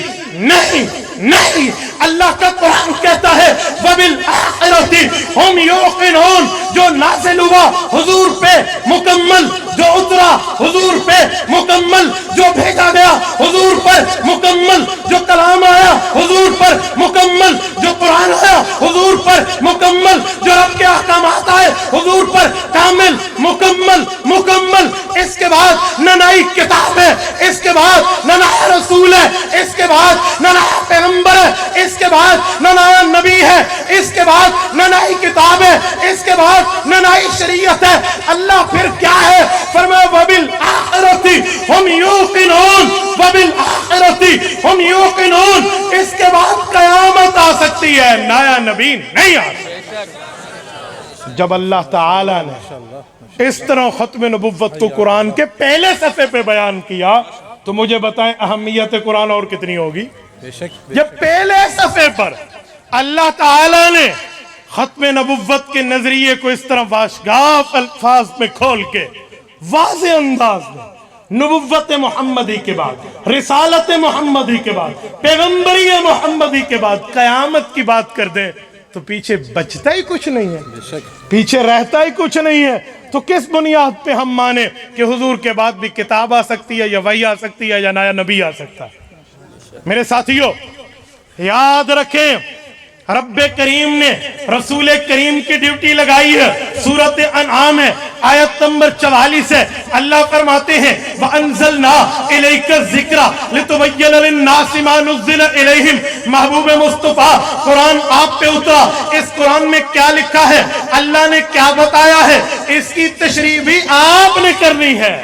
نہیں نہیں، اللہ کا قرآن کہتا ہے وبالآخرۃ ہم یوقنون، جو نازل ہوا حضور پہ مکمل، جو اترا حضور پہ مکمل، جو بھیجا گیا حضور پر مکمل، جو کلام آیا حضور پر مکمل، جو قرآن آیا حضور پر مکمل، جو رب کے احکامات آئے حضور پر کامل مکمل مکمل۔ اس کے بعد نہ نئی کتاب ہے، اس کے بعد نہ نیا رسول ہے، اس کے بعد نہ نیا پیغمبر ہے، اس کے بعد نہ نیا نبی ہے، اس کے بعد نہ نئی کتاب ہے، اس کے بعد نہ نئی شریعت ہے۔ اللہ پھر کیا ہے؟ فرمایا وبالآخرۃ ہم یوقنون، وبالآخرۃ ہم یوقنون، اس کے بعد قیامت آ سکتی ہے، نیا نبی نہیں آ سکتا۔ جب اللہ تعالیٰ نے اس طرح ختم نبوت کو قرآن کے پہلے صفحے پہ بیان کیا تو مجھے بتائیں اہمیت قرآن اور کتنی ہوگی؟ جب پہلے صفحے پر اللہ تعالیٰ نے ختم نبوت کے نظریے کو اس طرح واشگاف الفاظ میں کھول کے واضح انداز میں نبوت محمدی کے بعد، رسالت محمدی کے بعد، پیغمبری محمدی کے بعد قیامت کی بات کر دیں تو پیچھے بچتا ہی کچھ نہیں ہے، پیچھے رہتا ہی کچھ نہیں ہے۔ تو کس بنیاد پہ ہم مانے کہ حضور کے بعد بھی کتاب آ سکتی ہے، یا وحی آ سکتی ہے، یا نیا نبی آ سکتا ہے؟ میرے ساتھیوں یاد رکھیں، رب کریم نے رسول کریم کی ڈیوٹی لگائی ہے۔ سورۃ انعام ہے، آیت نمبر 44 ہے، اللہ فرماتے ہیں وَأَنزَلْنَا إِلَيْكَ الذِّكْرَ لِتُبَيِّنَ لِلنَّاسِ مَا نُزِّلَ إِلَيْهِمْ۔ محبوب مصطفیٰ قرآن آپ پہ اترا، اس قرآن میں کیا لکھا ہے، اللہ نے کیا بتایا ہے، اس کی تشریح بھی آپ نے کرنی ہے۔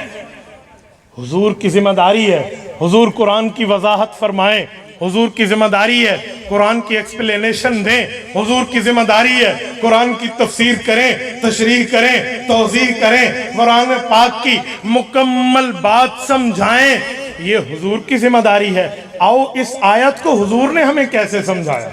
حضور کی ذمہ داری ہے، حضور قرآن کی وضاحت فرمائیں، حضور کی ذمہ داری ہے قرآن کی ایکسپلینیشن دیں، حضور کی ذمہ داری ہے قرآن کی تفسیر کریں، تشریح کریں، توضیح کریں، قرآن پاک کی مکمل بات سمجھائیں، یہ حضور کی ذمہ داری ہے۔ آؤ اس آیت کو حضور نے ہمیں کیسے سمجھایا۔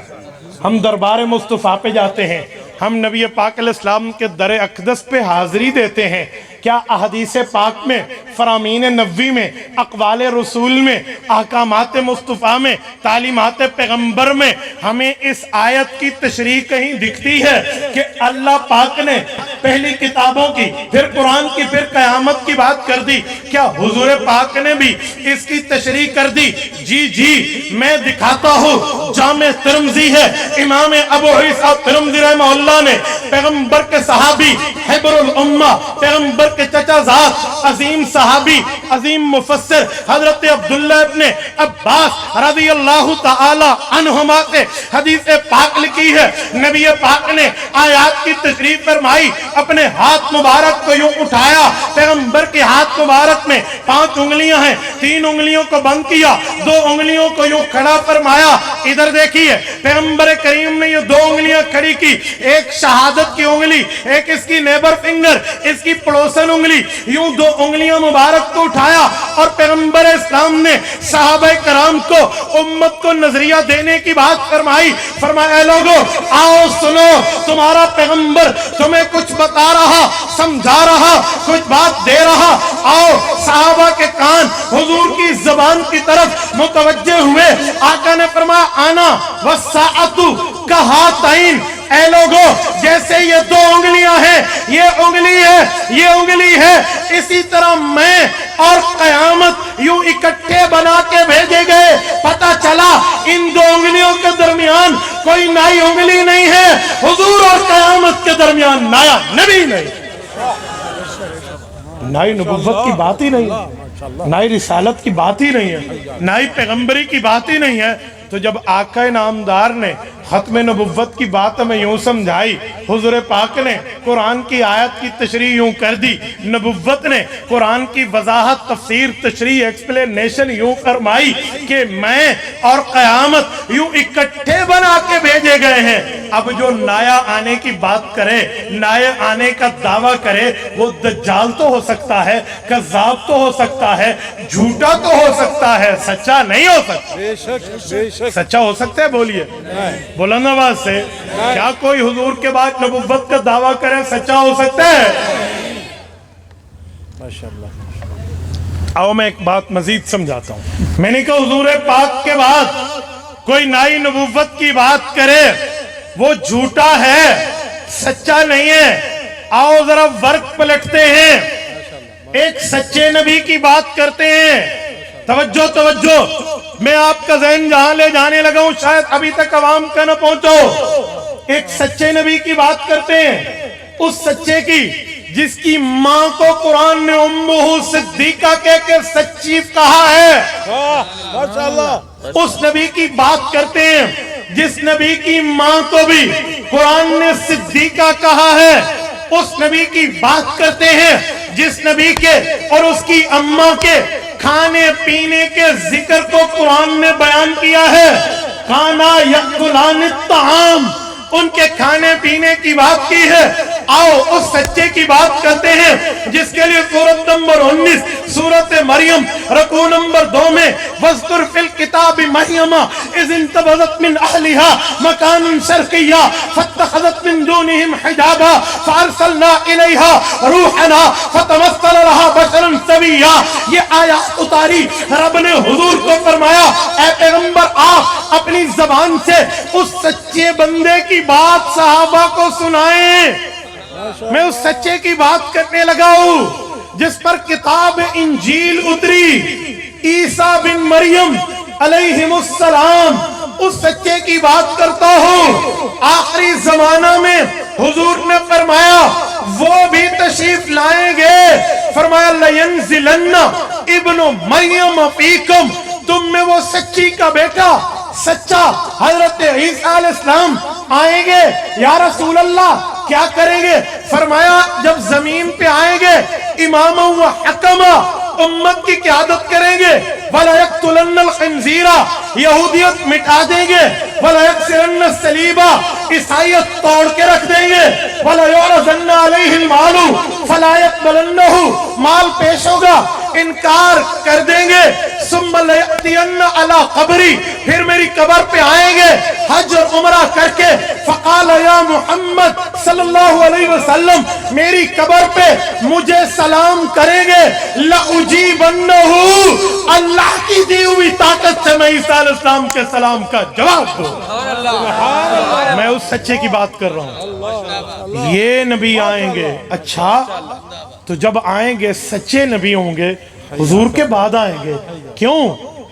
ہم دربار مصطفیٰ پہ جاتے ہیں، ہم نبی پاک علیہ السلام کے در اقدس پہ حاضری دیتے ہیں، کیا احادیث پاک میں، فرامین نبوی میں، اقوال رسول میں، احکامات مصطفیٰ میں، تعلیمات پیغمبر میں ہمیں اس آیت کی تشریح کہیں دکھتی ہے کہ اللہ پاک نے پہلی کتابوں کی، پھر قرآن کی، پھر قیامت کی بات کر دی؟ کیا حضور پاک نے بھی اس کی تشریح کر دی؟ جی میں دکھاتا ہوں، جامع ترمذی ہے، امام ابو عیسیٰ ترمذی رحمہ اللہ نے پیغمبر کے صحابی، حبر الامہ، پیغمبر کے چچا زاد، عظیم صحابی، عظیم مفسر حضرت عبداللہ ابن عباس رضی اللہ تعالی عنہما سے حدیث پاک لکھی ہے۔ نبی پاک نے آیات کی تشریح فرمائی، اپنے ہاتھ مبارک کو یوں اٹھایا، پیغمبر کے ہاتھ مبارک میں 5 انگلیاں ہیں، 3 انگلیوں کو بند کیا، 2 انگلیوں کو یوں کھڑا فرمایا۔ ادھر دیکھیے پیغمبر کریم نے یہ 2 انگلیاں کھڑی کی، ایک شہادت کی انگلی، ایک اس کی نیبر فنگر، اس کی پڑوسن انگلی، یوں 2 انگلیاں مبارک کو اٹھایا اور پیغمبر اسلام نے صحابہ کرام کو، امت کو نظریہ دینے کی بات فرمائی۔ فرمایا اے لوگو آؤ سنو، تمہارا پیغمبر تمہیں کچھ بتا رہا، سمجھا رہا، کچھ بات دے رہا، آؤ۔ صحابہ کے کان حضور کی زبان کی طرف متوجہ ہوئے، آقا نے فرمایا آنا والساعۃ کہاتین، اے لوگو جیسے یہ 2 انگلیاں ہیں، یہ انگلی ہے، یہ انگلی ہے، اسی طرح میں اور قیامت یوں اکٹھے بنا کے بھیجے گئے۔ پتہ چلا ان 2 انگلیوں کے درمیان کوئی نئی انگلی نہیں ہے، حضور اور قیامت کے درمیان نیا نبی نہیں، نئی نبوت کی بات ہی نہیں ہے، نئی رسالت کی بات ہی نہیں ہے، نئی پیغمبری کی بات ہی نہیں ہے۔ تو جب آقا نامدار نے ختم نبوت کی بات ہمیں یوں سمجھائی، حضور پاک نے قرآن کی آیت کی تشریح یوں کر دی، نبوت نے قرآن کی وضاحت، تفسیر، تشریح، ایکسپلینیشن یوں فرمائی کہ میں اور قیامت یوں اکٹھے بنا کے بھیجے گئے ہیں۔ اب جو نیا آنے کی بات کرے، نئے آنے کا دعویٰ کرے، وہ دجال تو ہو سکتا ہے، کذاب تو ہو سکتا ہے، جھوٹا تو ہو سکتا ہے، سچا نہیں ہو سکتا۔ بے شک سچا ہو سکتا ہے؟ بولیے بلند آواز سے، کیا کوئی حضور کے بعد نبوت کا دعویٰ کرے سچا ہو سکتا ہے؟ ماشاءاللہ۔ آؤ میں ایک بات مزید سمجھاتا ہوں۔ میں نے کہا حضور پاک کے بعد کوئی نئی نبوت کی بات کرے وہ جھوٹا ہے، سچا نہیں ہے۔ آؤ ذرا ورق پلٹتے ہیں، ایک سچے نبی کی بات کرتے ہیں۔ توجہ، میں آپ کا ذہن جہاں لے جانے لگا ہوں شاید ابھی تک عوام کا نہ پہنچو۔ ایک سچے نبی کی بات کرتے ہیں، اس سچے کی جس کی ماں کو قرآن نے امہ صدیقہ کہہ کے سچی کہا ہے، ماشاءاللہ۔ اس نبی کی بات کرتے ہیں جس نبی کی ماں کو بھی قرآن نے صدیقہ کہا ہے، اس نبی کی بات کرتے ہیں جس نبی کے اور اس کی اماں کے کھانے پینے کے ذکر کو قرآن نے بیان کیا ہے۔ کھانا یأکلان الطعام، ان کے کھانے پینے کی بات کی ہے۔ آؤ اس سچے کی بات کرتے ہیں جس کے لیے سورت نمبر 19 سورت مریم رکوع نمبر 2 میں وَاذْكُرْ فِي الْكِتَابِ مَرْيَمَ إِذِ انتبذت مِنْ أَهْلِهَا مَكَانًا شَرْقِيًّا فَاتَّخَذَتْ مِنْ دُونِهِمْ حِجَابًا فَأَرْسَلْنَا إِلَيْهَا رُوحَنَا فَتَمَثَّلَ لَهَا بَشَرًا سَوِيًّا۔ یہ آیات اتاری، رب نے حضور کو فرمایا اے پیغمبر آپ اپنی زبان سے اس سچے بندے کی بات صحابہ کو سنائیں۔ میں اس سچے کی بات کرنے لگا ہوں جس پر کتاب انجیل اتری، عیسیٰ بن مریم علیہ السلام، اس سچے کی بات کرتا ہوں۔ آخری زمانہ میں حضور نے فرمایا وہ بھی تشریف لائیں گے، فرمایا لَيَنزِلَنَّ ابن مریم فیکم، تم میں وہ سچی کا بیٹا، سچا حضرت عیسیٰ علیہ السلام آئیں گے۔ یا رسول اللہ کیا کریں گے؟ فرمایا جب زمین پہ آئیں گے اماما و حکما، امت کی قیادت کریں گے، وَلَا يَقْتُلَنَّ الْخِنْزِيرَ یہودیت مٹا دیں گے، وَلَا يَكْسِرَنَّ الصَّلِيبَ عیسائیت توڑ کے رکھ دیں گے، وَلَا يُعْرَضَنَّ عَلَيْهِ الْمَالُ فَلَا يَقْبَلَنَّهُ مال پیش ہوگا، انکار کر دیں گے، ثُمَّ لَيَأْتِيَنَّ عَلَىٰ قَبْرِ پھر میری قبر پہ آئیں گے حج اور عمرہ کر کے، فَقَالَ يَا محمد صلی اللہ علیہ وسلم میری قبر پہ مجھے سلام کریں گے، لَأُجِيبَنَّهُ اللہ کی دی ہوئی طاقت سے میں عیسیٰ علیہ السلام کے سلام کا جواب دوں۔ میں اس سچے کی بات کر رہا ہوں، یہ نبی آئیں گے، اچھا تو جب آئیں گے سچے نبی ہوں گے، حضور کے بعد آئیں گے، کیوں؟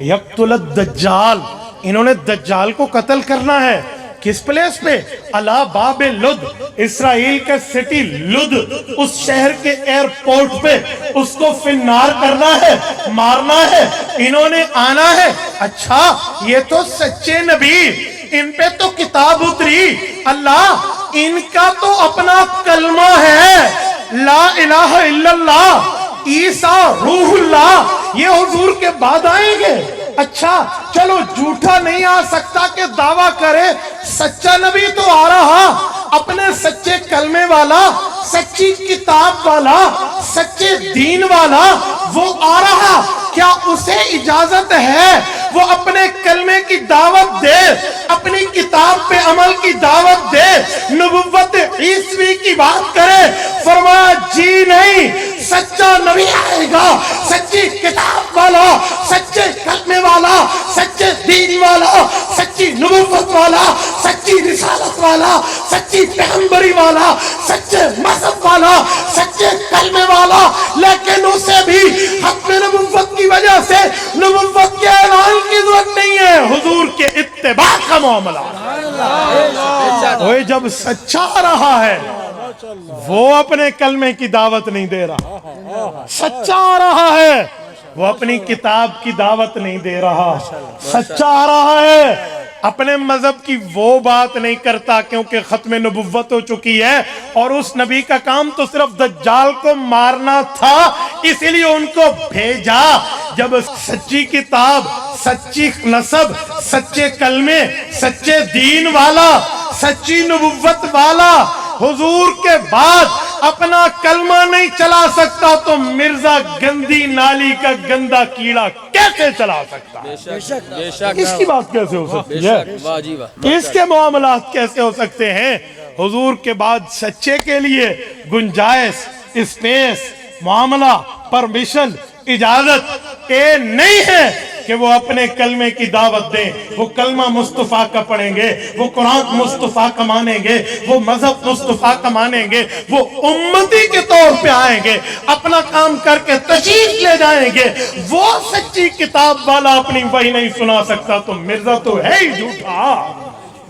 یقتل الدجال، انہوں نے دجال کو قتل کرنا ہے، کس پلیس پہ؟ علی باب لد، اسرائیل کا سٹی لد، اس شہر کے ایئرپورٹ پہ اس کو فنار کرنا ہے، مارنا ہے، انہوں نے آنا ہے۔ اچھا یہ تو سچے نبی، ان پہ تو کتاب اتری، اللہ ان کا تو اپنا کلمہ ہے لا الہ الا اللہ، عیسیٰ روح اللہ، یہ حضور کے بعد آئیں گے۔ اچھا چلو جھوٹا نہیں آ سکتا کہ دعویٰ کرے، سچا نبی تو آ رہا، اپنے سچے کلمے والا، سچی کتاب والا، سچے دین والا، وہ آ رہا، کیا اسے اجازت ہے وہ اپنے کلمے کی دعوت دے، اپنی کتاب پہ عمل کی دعوت دے، نبوت عیسوی کی بات کرے؟ فرمایا جی نہیں، سچا نبی آئے گا، سچی کتاب والا، سچے کلمے والا، سچے دین والا، سچی نبوت والا، سچی رسالت والا، سچی پیغمبری والا، سچے مذہب والا، سچے کلمے والا، لیکن اسے بھی ختم نبوت کی وجہ سے نبوت کے اعلان کی ضرورت نہیں ہے، حضور کے اتباع کا معاملہ۔ وہ جب سچا رہا ہے وہ اپنے کلمے کی دعوت نہیں دے رہا، سچا رہا ہے وہ اپنی کتاب کی دعوت نہیں دے رہا، سچا رہا ہے اپنے مذہب کی وہ بات نہیں کرتا، کیونکہ ختم نبوت ہو چکی ہے، اور اس نبی کا کام تو صرف دجال کو مارنا تھا، اسی لیے ان کو بھیجا۔ جب سچی کتاب، سچی نسب، سچے کلمے، سچے دین والا، سچی نبوت والا حضور کے بعد اپنا کلمہ نہیں چلا سکتا تو مرزا گندی نالی کا گندا کیڑا کیسے چلا سکتا؟ اس کی بات کیسے ہو سکتی ہے؟ اس کے معاملات کیسے ہو سکتے ہیں؟ حضور کے بعد سچے کے لیے گنجائش، اسپیس، معاملہ، پرمیشن، اجازت یہ نہیں ہے کہ وہ اپنے کلمے کی دعوت دیں، وہ کلمہ مصطفیٰ کا پڑھیں گے، وہ قرآن مصطفیٰ کا مانیں گے، وہ مذہب مصطفیٰ کا مانیں گے، وہ امتی کے طور پہ آئیں گے، اپنا کام کر کے تشریف لے جائیں گے۔ وہ سچی کتاب والا اپنی وحی نہیں سنا سکتا تو مرزا تو ہے ہی جھوٹا،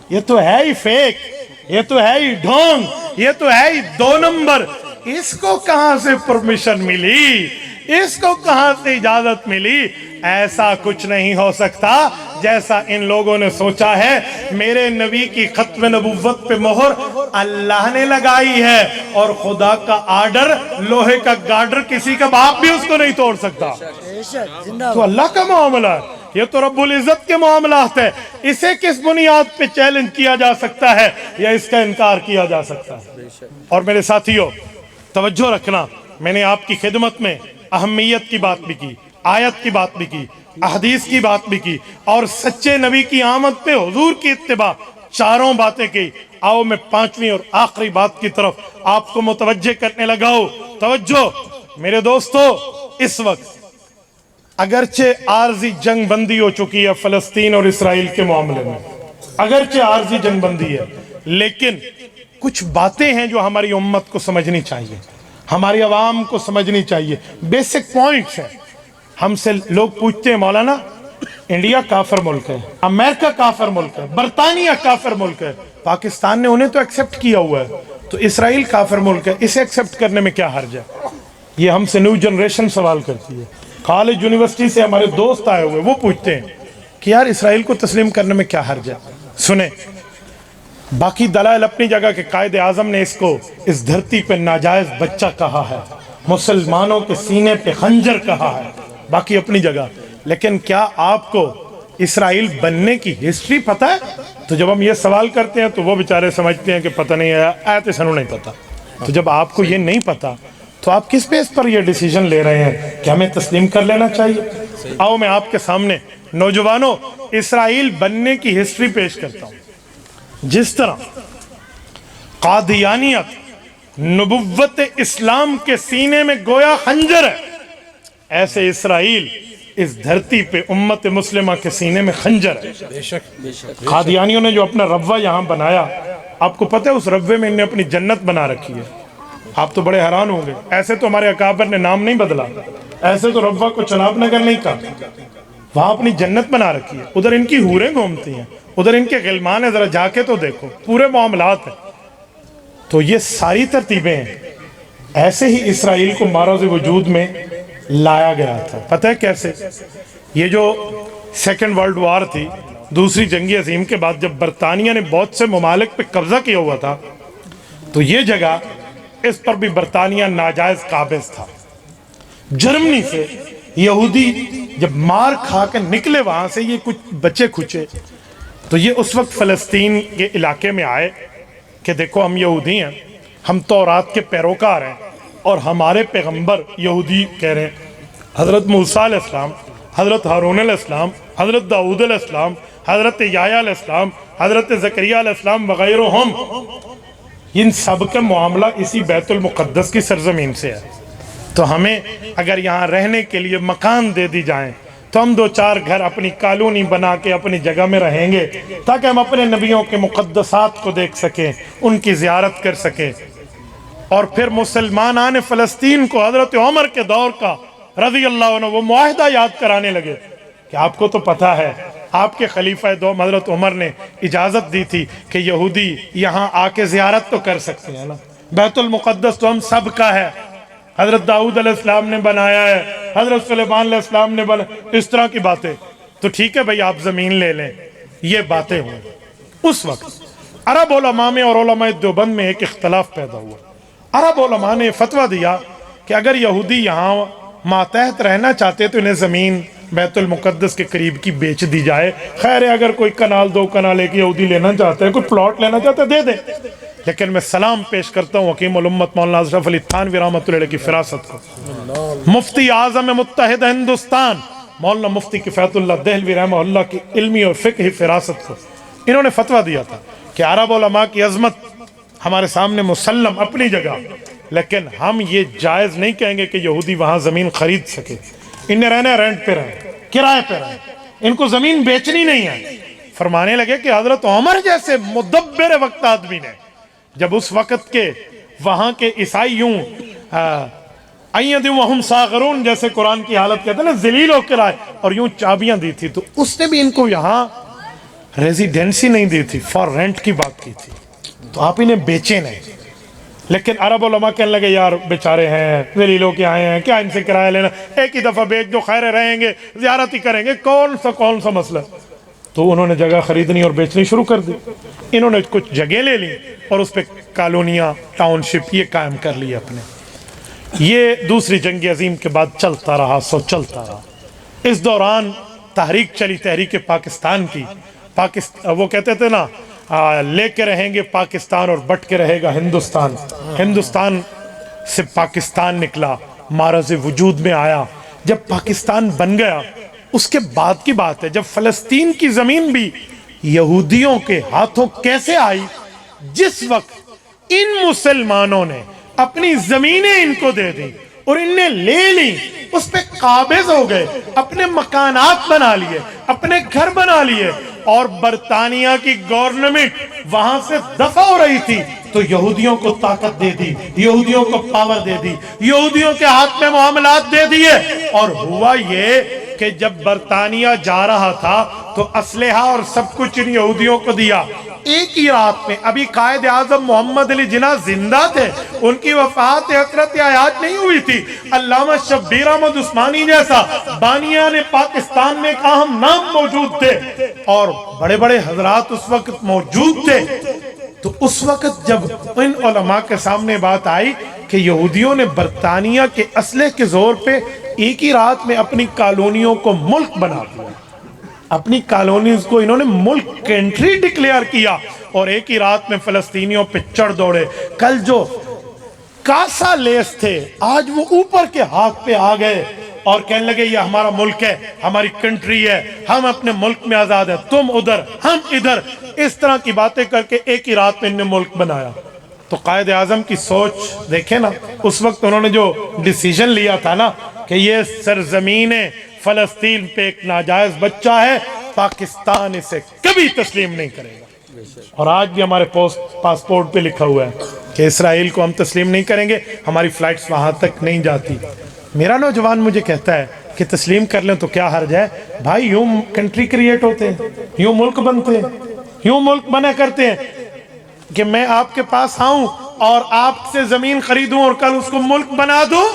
یہ تو ہے ہی فیک، یہ تو ہے ہی ڈھونگ، یہ تو ہے ہی دو نمبر۔ اس کو کہاں سے پرمیشن ملی؟ اس کو کہاں سے اجازت ملی؟ ایسا کچھ نہیں ہو سکتا جیسا ان لوگوں نے سوچا ہے۔ میرے نبی کی ختم نبوت پہ مہر اللہ نے لگائی ہے، اور خدا کا آرڈر، لوہے کا گارڈر کسی کا باپ بھی اس کو نہیں توڑ سکتا۔ تو اللہ کا معاملہ ہے، یہ تو رب العزت کے معاملات ہے، اسے کس بنیاد پہ چیلنج کیا جا سکتا ہے یا اس کا انکار کیا جا سکتا ہے؟ اور میرے ساتھیوں توجہ رکھنا، میں نے آپ کی خدمت میں اہمیت کی بات بھی کی، آیت کی بات بھی کی، احادیث کی بات بھی کی، اور سچے نبی کی آمد پہ حضور کی اتباع، چاروں باتیں کی۔ آؤ میں پانچویں اور آخری بات کی طرف آپ کو متوجہ کرنے لگا ہوں۔ توجہ میرے دوستو، اس وقت اگرچہ عارضی جنگ بندی ہو چکی ہے فلسطین اور اسرائیل کے معاملے میں، اگرچہ عارضی جنگ بندی ہے، لیکن کچھ باتیں ہیں جو ہماری امت کو سمجھنی چاہیے، ہماری عوام کو سمجھنی چاہیے، بیسک پوائنٹس ہیں۔ ہم سے لوگ پوچھتے ہیں مولانا انڈیا کافر ملک ہے، امریکہ کافر ملک ہے، برطانیہ کافر ملک ہے، پاکستان نے انہیں تو ایکسپٹ کیا ہوا ہے، تو اسرائیل کافر ملک ہے، اسے ایکسپٹ کرنے میں کیا حرج ہے؟ یہ ہم سے نیو جنریشن سوال کرتی ہے۔ کالج یونیورسٹی سے ہمارے دوست آئے ہوئے، وہ پوچھتے ہیں کہ یار اسرائیل کو تسلیم کرنے میں کیا حرج ہے؟ سنیں، باقی دلائل اپنی جگہ کہ قائد اعظم نے اس کو اس دھرتی پہ ناجائز بچہ کہا ہے، مسلمانوں کے سینے پہ خنجر کہا ہے، باقی اپنی جگہ۔ لیکن کیا آپ کو اسرائیل بننے کی ہسٹری پتہ ہے؟ تو جب ہم یہ سوال کرتے ہیں تو وہ بیچارے سمجھتے ہیں کہ پتہ نہیں ہے، آیت سنو نہیں پتہ۔ تو جب آپ کو یہ نہیں پتہ تو آپ کس بیس پر یہ ڈیسیجن لے رہے ہیں کہ ہمیں تسلیم کر لینا چاہیے؟ آؤ میں آپ کے سامنے نوجوانوں اسرائیل بننے کی ہسٹری پیش کرتا ہوں۔ جس طرح قادیانیت نبوت اسلام کے سینے میں گویا خنجر ہے، ایسے اسرائیل اس دھرتی پہ امت مسلمہ کے سینے میں خنجر ہے۔ قادیانیوں نے جو اپنا ربوہ یہاں بنایا، آپ کو پتہ ہے اس ربوے میں انہیں اپنی جنت بنا رکھی ہے۔ آپ تو بڑے حیران ہوں گے، ایسے تو ہمارے اکابر نے نام نہیں بدلا، ایسے تو ربوہ کو چناب نگر نہیں کہا، وہاں اپنی جنت بنا رکھی ہے۔ ادھر ان کی حوریں گھومتی ہیں، ادھر ان کے غلمان ہیں، ذرا جا کے تو دیکھو، پورے معاملات ہیں۔ تو یہ ساری ترتیبیں ہیں۔ ایسے ہی اسرائیل کو معرض وجود میں لایا گیا تھا۔ پتہ ہے کیسے؟ یہ جو سیکنڈ ورلڈ وار تھی، دوسری جنگ عظیم کے بعد جب برطانیہ نے بہت سے ممالک پہ قبضہ کیا ہوا تھا، تو یہ جگہ اس پر بھی برطانیہ ناجائز قابض تھا۔ جرمنی سے یہودی جب مار کھا کے نکلے وہاں سے، یہ کچھ بچے کھچے، تو یہ اس وقت فلسطین کے علاقے میں آئے کہ دیکھو ہم یہودی ہیں، ہم تورات کے پیروکار ہیں، اور ہمارے پیغمبر یہودی کہہ رہے ہیں حضرت موسیٰ علیہ السلام، حضرت ہارون علیہ السلام، حضرت داؤد علیہ السلام، حضرت یحییٰ علیہ السلام، حضرت زکریا علیہ السلام وغیرہ، ہم ان سب کا معاملہ اسی بیت المقدس کی سرزمین سے ہے۔ تو ہمیں اگر یہاں رہنے کے لیے مکان دے دی جائیں تو ہم 2-4 گھر اپنی کالونی بنا کے اپنی جگہ میں رہیں گے، تاکہ ہم اپنے نبیوں کے مقدسات کو دیکھ سکیں، ان کی زیارت کر سکیں۔ اور پھر مسلمانان فلسطین کو حضرت عمر کے دور کا رضی اللہ عنہ وہ معاہدہ یاد کرانے لگے کہ آپ کو تو پتہ ہے آپ کے خلیفہ دوم حضرت عمر نے اجازت دی تھی کہ یہودی یہاں آ کے زیارت تو کر سکتے ہیں نا، بیت المقدس تو ہم سب کا ہے، حضرت داؤد علیہ السلام نے بنایا ہے، حضرت سلیمان علیہ السلام نے بنایا، اس طرح کی باتیں۔ تو ٹھیک ہے بھائی، آپ زمین لے لیں، یہ باتیں ہوئیں۔ اس وقت عرب علماء میں اور علماء دیوبند میں ایک اختلاف پیدا ہوا۔ عرب علماء نے فتویٰ دیا کہ اگر یہودی یہاں ماتحت رہنا چاہتے تو انہیں زمین بیت المقدس کے قریب کی بیچ دی جائے۔ خیر ہے، اگر کوئی کنال 2 کنال ایک یہودی لینا چاہتا ہے، کوئی پلاٹ لینا چاہتا ہے، دے دے۔ لیکن میں سلام پیش کرتا ہوں حکیم الامت مولانا اشرف علی تھانوی رحمۃ اللہ علیہ کی فراست کو، مفتی اعظم متحدہ ہندوستان مولانا مفتی کفایت اللہ دہلوی رحمہ اللہ کی علمی اور فقہی فراست کو۔ انہوں نے فتویٰ دیا تھا کہ عرب علماء کی عظمت ہمارے سامنے مسلم اپنی جگہ، لیکن ہم یہ جائز نہیں کہیں گے کہ یہودی وہاں زمین خرید سکے۔ انہیں رہنا ہے رینٹ پہ رہیں، کرائے پہ رہیں، ان کو زمین بیچنی نہیں ہے۔ فرمانے لگے کہ حضرت عمر جیسے مدبر وقت آدمی نے، جب اس وقت کے وہاں کے عیسائی یوں وَهُمْ صَاغِرُونَ جیسے قرآن کی حالت کہتے ہیں نا، ذلیل ہو کر آئے اور یوں چابیاں دی تھی، تو اس نے بھی ان کو یہاں ریزیڈنسی نہیں دی تھی، فار رینٹ کی بات کی تھی، تو آپ انہیں بیچے نہیں۔ لیکن عرب علماء کہنے لگے یار بیچارے ہیں، ذلیل ہو کے آئے ہیں، کیا ان سے کرایہ لینا، ایک ہی دفعہ بیچ دو، خیر رہیں گے، زیارت ہی کریں گے، کون سا مسئلہ۔ تو انہوں نے جگہ خریدنی اور بیچنی شروع کر دی۔ انہوں نے کچھ جگہ لے لی اور اس پہ کالونیاں، ٹاؤن شپ یہ قائم کر لی اپنے۔ یہ دوسری جنگ عظیم کے بعد چلتا رہا، چلتا رہا۔ اس دوران تحریک چلی، تحریک پاکستان کی۔ وہ کہتے تھے نا، لے کے رہیں گے پاکستان اور بٹ کے رہے گا ہندوستان۔ ہندوستان سے پاکستان نکلا، معرض وجود میں آیا۔ جب پاکستان بن گیا، اس کے بعد کی بات ہے جب فلسطین کی زمین بھی یہودیوں کے ہاتھوں کیسے آئی، جس وقت ان مسلمانوں نے اپنی زمینیں ان کو دے دی اور ان نے لے لی، اس پہ قابض ہو گئے، اپنے مکانات بنا لیے، اپنے گھر بنا لیے، اور برطانیہ کی گورنمنٹ وہاں سے دفع ہو رہی تھی تو یہودیوں کو طاقت دے دی، یہودیوں کو پاور دے دی، یہودیوں کے ہاتھ میں معاملات دے دیے۔ اور ہوا یہ کہ جب برطانیہ جا رہا تھا تو اسلحہ اور سب کچھ ان یہودیوں کو دیا۔ ایک ہی رات میں، ابھی قائد اعظم محمد علی جناح زندہ تھے، ان کی وفات حضرت حیات نہیں ہوئی تھی، علامہ شبیر احمد عثمانی جیسا بانیان پاکستان میں ایک اہم نام موجود تھے، اور بڑے بڑے حضرات اس وقت موجود تھے۔ تو اس وقت جب ان علماء کے سامنے بات آئی کہ یہودیوں نے برطانیہ کے اسلحے کے زور پہ ایک ہی رات میں اپنی کالونیوں کو ملک بنا دیا، اپنی کالونیز کو انہوں نے ملک کنٹری ڈکلیئر کیا اور ایک ہی رات میں فلسطینیوں پہ چڑھ دوڑے۔ کل جو کاسا لیس تھے آج وہ اوپر کے ہاتھ پہ آ گئے اور کہنے لگے یہ ہمارا ملک ہے، ہماری کنٹری ہے، ہم اپنے ملک میں آزاد ہیں، تم ادھر ہم ادھر، اس طرح کی باتیں کر کے ایک ہی رات میں انہوں نے ملک بنایا۔ تو قائد اعظم کی سوچ دیکھیں نا، اس وقت انہوں نے جو ڈیسیژن لیا تھا نا کہ یہ سرزمین فلسطین پہ ایک ناجائز بچہ ہے، پاکستان اسے کبھی تسلیم نہیں کرے گا۔ اور آج بھی ہمارے پاسپورٹ پہ لکھا ہوا ہے کہ اسرائیل کو ہم تسلیم نہیں کریں گے، ہماری فلائٹس وہاں تک نہیں جاتی۔ میرا نوجوان مجھے کہتا ہے کہ تسلیم کر لیں تو کیا حرج ہے؟ بھائی یوں کنٹری کریٹ ہوتے ہیں، یوں ملک بنتے ہیں، یوں ملک بنا کرتے ہیں کہ میں آپ کے پاس آؤں اور آپ سے زمین خریدوں اور کل اس کو ملک بنا دوں۔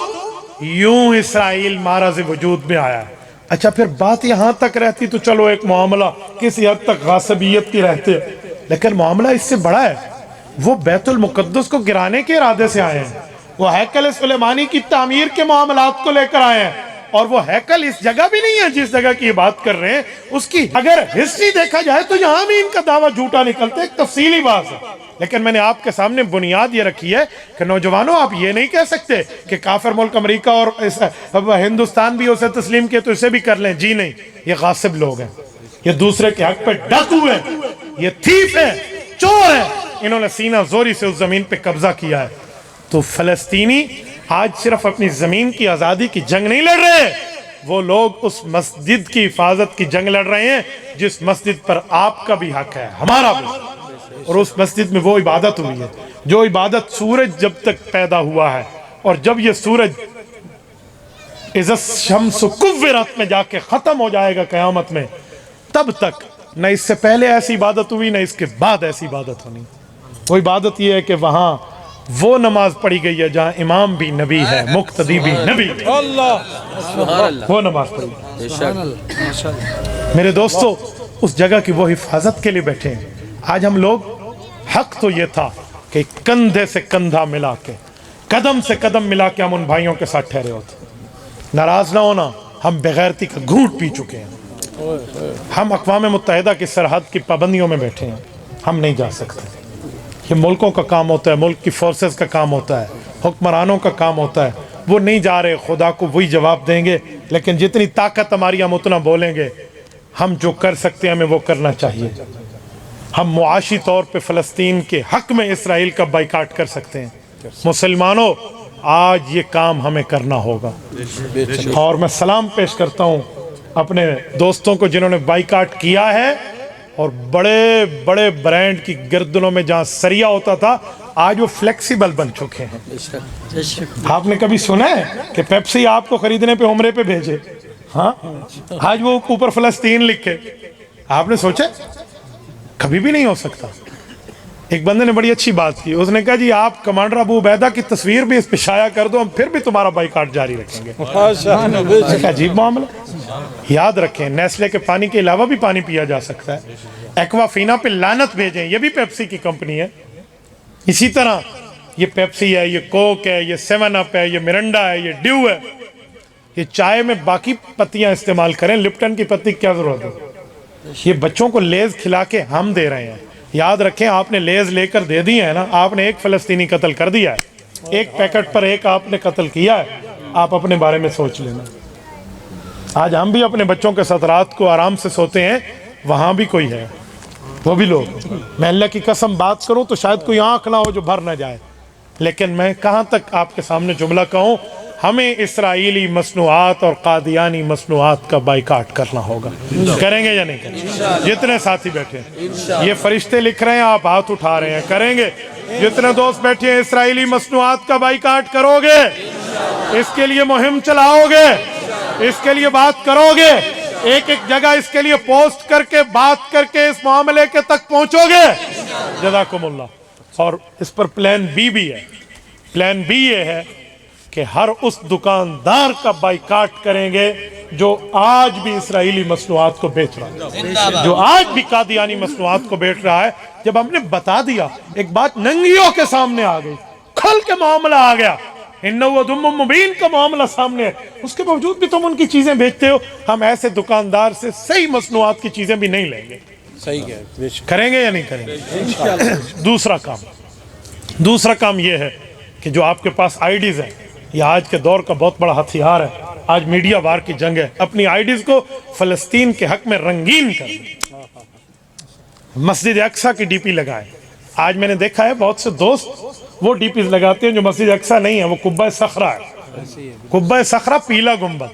یوں اسرائیل مہراز وجود میں آیا ہے۔ اچھا پھر بات یہاں تک رہتی تو چلو ایک معاملہ کسی حد تک غاصبیت کی رہتے، لیکن معاملہ اس سے بڑا ہے۔ وہ بیت المقدس کو گرانے کے ارادے سے آئے ہیں، وہ ہیکل سلیمانی کی تعمیر کے معاملات کو لے کر آئے ہیں، اور وہ ہیکل اس جگہ بھی نہیں ہے جس جگہ کی یہ بات کر رہے ہیں، اس کی اگر ہسٹری دیکھا جائے تو یہاں بھی ان کا دعویٰ جھوٹا نکلتا ہے، ایک تفصیلی بات ہے۔ لیکن میں نے آپ کے سامنے بنیاد یہ رکھی ہے کہ نوجوانوں آپ یہ نہیں کہہ سکتے کہ کافر ملک امریکہ اور ہندوستان بھی اسے تسلیم کیے تو اسے بھی کر لیں، جی نہیں، یہ غاصب لوگ ہیں، یہ دوسرے کے حق پہ ڈاکو ہیں، یہ تھیف ہیں، چور ہیں، انہوں نے سینہ زوری سے اس زمین پہ قبضہ کیا ہے۔ تو فلسطینی آج صرف اپنی زمین کی آزادی کی جنگ نہیں لڑ رہے، وہ لوگ اس مسجد کی حفاظت کی جنگ لڑ رہے ہیں جس مسجد پر آپ کا بھی حق ہے، ہمارا بھی، اور اس مسجد میں وہ عبادت ہوئی ہے جو عبادت سورج جب تک پیدا ہوا ہے، اور جب یہ سورج اذا الشمس کورت میں جا کے ختم ہو جائے گا قیامت میں، تب تک نہ اس سے پہلے ایسی عبادت ہوئی نہ اس کے بعد ایسی عبادت ہونی۔ وہ عبادت یہ ہے کہ وہاں وہ نماز پڑھی گئی ہے جہاں امام بھی نبی ہے، مقتدی بھی نبی ہے، وہ نماز پڑھی گئی۔ میرے دوستو اس جگہ کی وہ حفاظت کے لیے بیٹھے ہیں۔ آج ہم لوگ حق تو یہ تھا کہ کندھے سے کندھا ملا کے، قدم سے قدم ملا کے ہم ان بھائیوں کے ساتھ ٹھہرے ہوتے۔ ناراض نہ ہونا، ہم بغیرتی کا گھونٹ پی چکے ہیں، ہم اقوام متحدہ کی سرحد کی پابندیوں میں بیٹھے ہیں، ہم نہیں جا سکتے۔ یہ ملکوں کا کام ہوتا ہے، ملک کی فورسز کا کام ہوتا ہے، حکمرانوں کا کام ہوتا ہے، وہ نہیں جا رہے، خدا کو وہی جواب دیں گے، لیکن جتنی طاقت ہماری ہم اتنا بولیں گے۔ ہم جو کر سکتے ہیں ہمیں وہ کرنا چاہیے۔ ہم معاشی طور پہ فلسطین کے حق میں اسرائیل کا بائیکاٹ کر سکتے ہیں۔ مسلمانوں آج یہ کام ہمیں کرنا ہوگا، اور میں سلام پیش کرتا ہوں اپنے دوستوں کو جنہوں نے بائیکاٹ کیا ہے، اور بڑے بڑے برانڈ کی گردنوں میں جہاں سریا ہوتا تھا آج وہ فلیکسیبل بن چکے ہیں۔ آپ نے کبھی سنا ہے کہ پیپسی آپ کو خریدنے پہ عمرے پہ بھیجے؟ ہاں، آج وہ اوپر فلسطین لکھے، آپ نے سوچا؟ کبھی بھی نہیں ہو سکتا۔ ایک بندے نے بڑی اچھی بات کی، اس نے کہا جی آپ کمانڈر ابو عبیدہ کی تصویر بھی اس پہ شائع کر دو، ہم پھر بھی تمہارا بائیکاٹ جاری رکھیں گے۔ عجیب معاملہ۔ یاد رکھیں نیسلے کے پانی کے علاوہ بھی پانی پیا جا سکتا ہے۔ ایکوافینا پہ لعنت بھیجیں، یہ بھی پیپسی کی کمپنی ہے۔ اسی طرح یہ پیپسی ہے، یہ کوک ہے، یہ سیون اپ ہے، یہ مرنڈا ہے، یہ ڈیو ہے۔ یہ چائے میں باقی پتیاں استعمال کریں، لپٹن کی پتی کیا ضرورت ہے؟ یہ بچوں کو لیز کھلا کے ہم دے رہے ہیں۔ یاد رکھیں آپ نے لیز لے کر دے دی ہے نا، آپ نے ایک فلسطینی قتل کر دیا ہے، ایک پیکٹ پر ایک آپ نے قتل کیا ہے۔ آپ اپنے بارے میں سوچ لینا۔ آج ہم بھی اپنے بچوں کے ساتھ رات کو آرام سے سوتے ہیں، وہاں بھی کوئی ہے، وہ بھی لوگ۔ میں اللہ کی قسم بات کروں تو شاید کوئی آنکھ نہ ہو جو بھر نہ جائے، لیکن میں کہاں تک آپ کے سامنے جملہ کہوں، ہمیں اسرائیلی مصنوعات اور قادیانی مصنوعات کا بائیکاٹ کرنا ہوگا۔ کریں گے یا نہیں کریں گے؟ جتنے ساتھی بیٹھے ہیں، یہ فرشتے لکھ رہے ہیں، آپ ہاتھ اٹھا رہے ہیں، کریں گے؟ جتنے دوست بیٹھے ہیں اسرائیلی مصنوعات کا بائیکاٹ کرو گے؟ اس کے لیے مہم چلاؤ گے؟ اس کے لیے بات کرو گے؟ ایک ایک جگہ اس کے لیے پوسٹ کر کے بات کر کے اس معاملے کے تک پہنچو گے؟ جزاکم اللہ۔ اور اس پر پلان بی بھی ہے۔ پلان بی یہ ہے کہ ہر اس دکاندار کا بائیکاٹ کریں گے جو آج بھی اسرائیلی مصنوعات کو بیچ رہا ہے، جو آج بھی قادیانی مصنوعات کو بیچ رہا ہے، جب ہم نے بتا دیا، ایک بات ننگیوں کے سامنے آ گئی، کھل کے معاملہ آ گیا، انہو دم مبین کا معاملہ سامنے ہے، اس کے باوجود بھی تم ان کی چیزیں بیچتے ہو۔ ہم ایسے دکاندار سے صحیح مصنوعات کی چیزیں بھی نہیں لیں گے۔ صحیح ہے، کریں گے یا نہیں کریں گے؟ دوسرا کام یہ ہے کہ جو آپ کے پاس آئی ڈیز ہیں، یہ آج کے دور کا بہت بڑا ہتھیار ہے، آج میڈیا وار کی جنگ ہے، اپنی آئی ڈیز کو فلسطین کے حق میں رنگین کر دیں، مسجد اقصیٰ کی ڈی پی لگائیں۔ آج میں نے دیکھا ہے بہت سے دوست وہ ڈی پیز لگاتے ہیں جو مسجد اقصیٰ نہیں ہے، وہ قبہ صخرہ ہے، قبہ صخرہ پیلا گنبد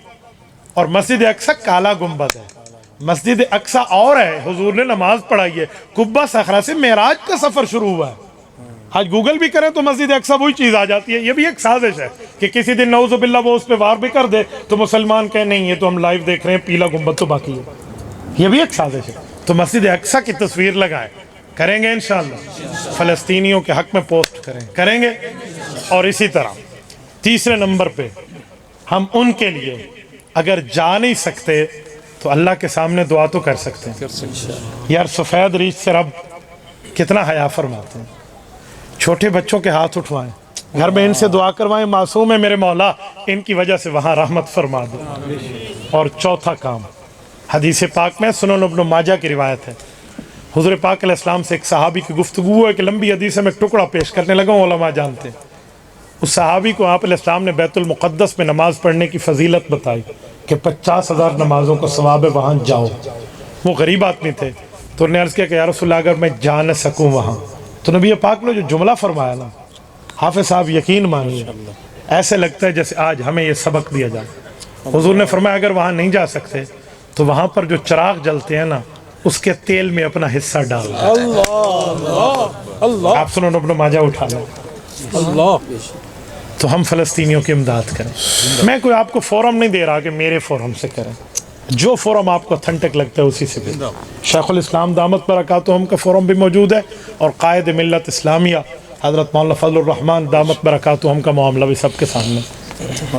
اور مسجد اقصیٰ کالا گنبد ہے۔ مسجد اقصیٰ اور ہے، حضور نے نماز پڑھائی ہے، قبہ صخرہ سے معراج کا سفر شروع ہوا ہے۔ آج گوگل بھی کریں تو مسجد اقصیٰ وہی چیز آ جاتی ہے۔ یہ بھی ایک سازش ہے کہ کسی دن نعوذ باللہ وہ اس پہ وار بھی کر دے تو مسلمان کہیں نہیں، یہ تو ہم لائیو دیکھ رہے ہیں، پیلا گنبد تو باقی ہے۔ یہ بھی ایک سازش ہے۔ تو مسجد اقصیٰ کی تصویر لگائیں، کریں گے انشاءاللہ، فلسطینیوں کے حق میں پوسٹ کریں گے۔ اور اسی طرح تیسرے نمبر پہ ہم ان کے لیے اگر جا نہیں سکتے تو اللہ کے سامنے دعا تو کر سکتے ہیں۔ یار سفید ریچھ سے رب کتنا حیا فرماتے ہیں، چھوٹے بچوں کے ہاتھ اٹھوائیں، گھر میں ان سے دعا کروائیں، معصوم ہے میرے مولا، ان کی وجہ سے وہاں رحمت فرما دو۔ اور چوتھا کام، حدیث پاک میں سنن ابن ماجہ کی روایت ہے، حضور پاک علیہ السلام سے ایک صحابی کی گفتگو ہے کہ لمبی حدیث میں ایک ٹکڑا پیش کرنے لگا ہوں، علماء جانتے ہیں۔ اس صحابی کو آپ علیہ السلام نے بیت المقدس میں نماز پڑھنے کی فضیلت بتائی کہ 50,000 نمازوں کا ثواب ہے، وہاں جاؤ۔ وہ غریب آدمی تھے تو انہوں نے عرض کیا کہ یا رسول اللہ اگر میں جا نہ سکوں وہاں، تو نبی پاک نے جو جملہ فرمایا نا، حافظ صاحب یقین مانیے ایسے لگتا ہے جیسے آج ہمیں یہ سبق دیا جائے۔ حضور نے فرمایا اگر وہاں نہیں جا سکتے تو وہاں پر جو چراغ جلتے ہیں نا، اس کے تیل میں اپنا حصہ ڈال دیں۔ اللہ آپ سنن ابن ماجہ اٹھا لیں، اللہ، تو ہم فلسطینیوں کی امداد کریں۔ میں کوئی آپ کو فورم نہیں دے رہا کہ میرے فورم سے کریں، جو فورم آپ کو اتھنٹک لگتا ہے اسی سے بھی۔ شیخ الاسلام دامت برکاتہم کا فورم بھی موجود ہے، اور قائد ملت اسلامیہ حضرت مولانا فضل الرحمان دامت برکاتہم کا معاملہ بھی سب کے سامنے۔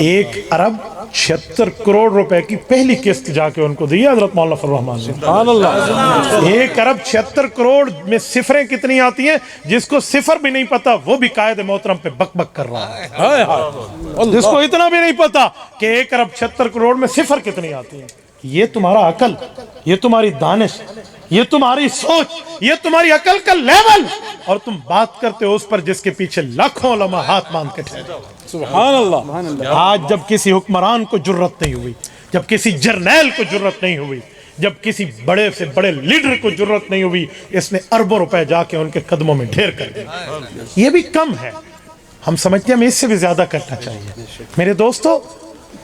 1,76 کروڑ روپے کی پہلی قسط جا کے ان کو دی حضرت مولانا فضل الرحمان نے۔ سبحان اللہ، 1,76 کروڑ میں صفریں کتنی آتی ہیں، جس کو صفر بھی نہیں پتا وہ بھی قائد محترم پہ بک بک کر رہا ہے، ہائے ہائے، جس کو اتنا بھی نہیں پتا کہ 1,76 کروڑ میں صفر کتنی آتی ہیں۔ یہ تمہارا عقل، یہ تمہاری دانش، یہ تمہاری سوچ، یہ تمہاری عقل کا لیول، اور تم بات کرتے ہو اس پر جس کے پیچھے لاکھوں علماء ہاتھ باندھ کے ٹھہرے۔ سبحان اللہ۔ آج جب کسی حکمران کو جرت نہیں ہوئی، جب کسی جرنیل کو جرت نہیں ہوئی، جب کسی بڑے سے بڑے لیڈر کو جرت نہیں ہوئی، اس نے اربوں روپے جا کے ان کے قدموں میں ڈھیر کر دیا۔ یہ بھی کم ہے، ہم سمجھتے ہیں ہمیں اس سے بھی زیادہ کرنا چاہیے۔ میرے دوستو،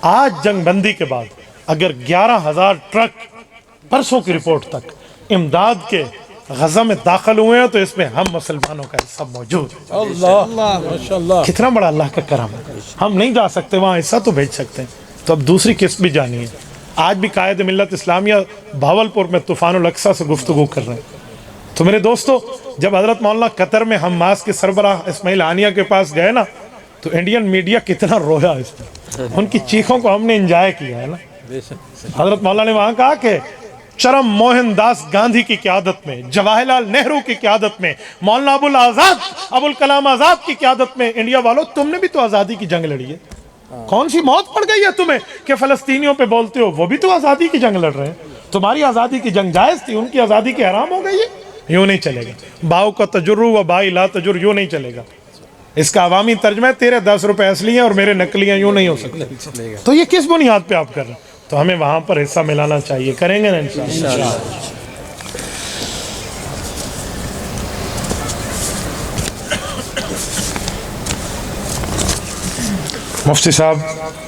آج جنگ بندی کے بعد اگر 11,000 ٹرک پرسوں کی رپورٹ تک امداد کے غزہ میں داخل ہوئے ہیں تو اس میں ہم مسلمانوں کا حصہ موجود ہے۔ اللہ ماشاءاللہ، کتنا بڑا اللہ کا کرم ہے۔ ہم نہیں جا سکتے وہاں، حصہ تو بھیج سکتے ہیں، تو اب دوسری قسط بھی جانی ہے۔ آج بھی قائد ملت اسلامیہ بھاولپور میں طوفان الاقصیٰ سے گفتگو کر رہے ہیں۔ تو میرے دوستو، جب حضرت مولانا قطر میں حماس کے سربراہ اسماعیل ہانیہ کے پاس گئے نا، تو انڈین میڈیا کتنا رویا اس میں، ان کی چیخوں کو ہم نے انجوائے کیا ہے نا۔ حضرت مولانا نے وہاں کہا کہ چرم موہن داس گاندھی کی قیادت میں، جواہر لال نہرو کی قیادت میں، مولانا ابوالکلام آزاد کی قیادت میں، انڈیا والوں تم نے بھی تو آزادی کی جنگ لڑی ہے، کون سی موت پڑ گئی ہے تمہیں کہ فلسطینیوں پہ بولتے ہو، وہ بھی تو آزادی کی جنگ لڑ رہے ہیں، تمہاری آزادی کی جنگ جائز تھی، ان کی آزادی کی حرام ہو گئی ہے۔ یوں نہیں چلے گا، باؤ کا تجرو و بائی لا تجر، یوں نہیں چلے گا۔ اس کا عوامی ترجمہ ہے تیرے 10 روپے اصلی ہیں اور میرے نقلی ہیں، یوں نہیں ہو سکتے۔ تو یہ کس بنیاد پہ آپ کر رہے ہیں؟ تو ہمیں وہاں پر حصہ ملانا چاہیے، کریں گے نا انشاءاللہ۔ مفتی صاحب،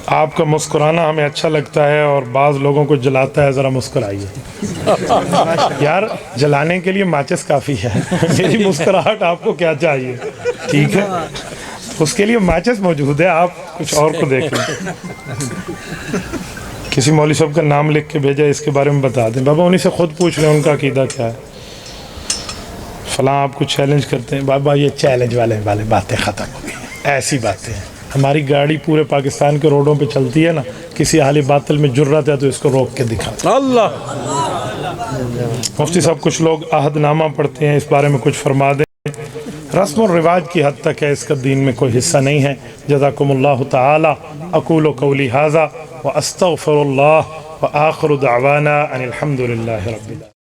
آپ کا مسکرانا ہمیں اچھا لگتا ہے اور بعض لوگوں کو جلاتا ہے، ذرا مسکرائیے۔ یار جلانے کے لیے ماچس کافی ہے، میری مسکراہٹ آپ کو کیا چاہیے؟ ٹھیک ہے، اس کے لیے ماچس موجود ہے، آپ کچھ اور کو دیکھ لیں۔ کسی مولوی صاحب کا نام لکھ کے بھیجا، اس کے بارے میں بتا دیں، بابا انہیں سے خود پوچھ لیں ان کا عقیدہ کیا ہے۔ فلاں آپ کو چیلنج کرتے ہیں، بابا یہ چیلنج والے باتیں ختم ہو گئی ہیں، ایسی باتیں ہیں۔ ہماری گاڑی پورے پاکستان کے روڈوں پہ چلتی ہے نا، کسی اہل باطل میں جرت ہے تو اس کو روک کے دکھا۔ اللہ مفتی صاحب کچھ لوگ عہد نامہ پڑھتے ہیں، اس بارے میں کچھ فرما دیں۔ رسم و رواج کی حد تک ہے، اس کا دین میں کوئی حصہ نہیں ہے۔ جزاکم اللہ تعالی۔ اقول قولی ھذا واستغفر اللہ وآخر دعوانا ان الحمد للہ رب العالمین۔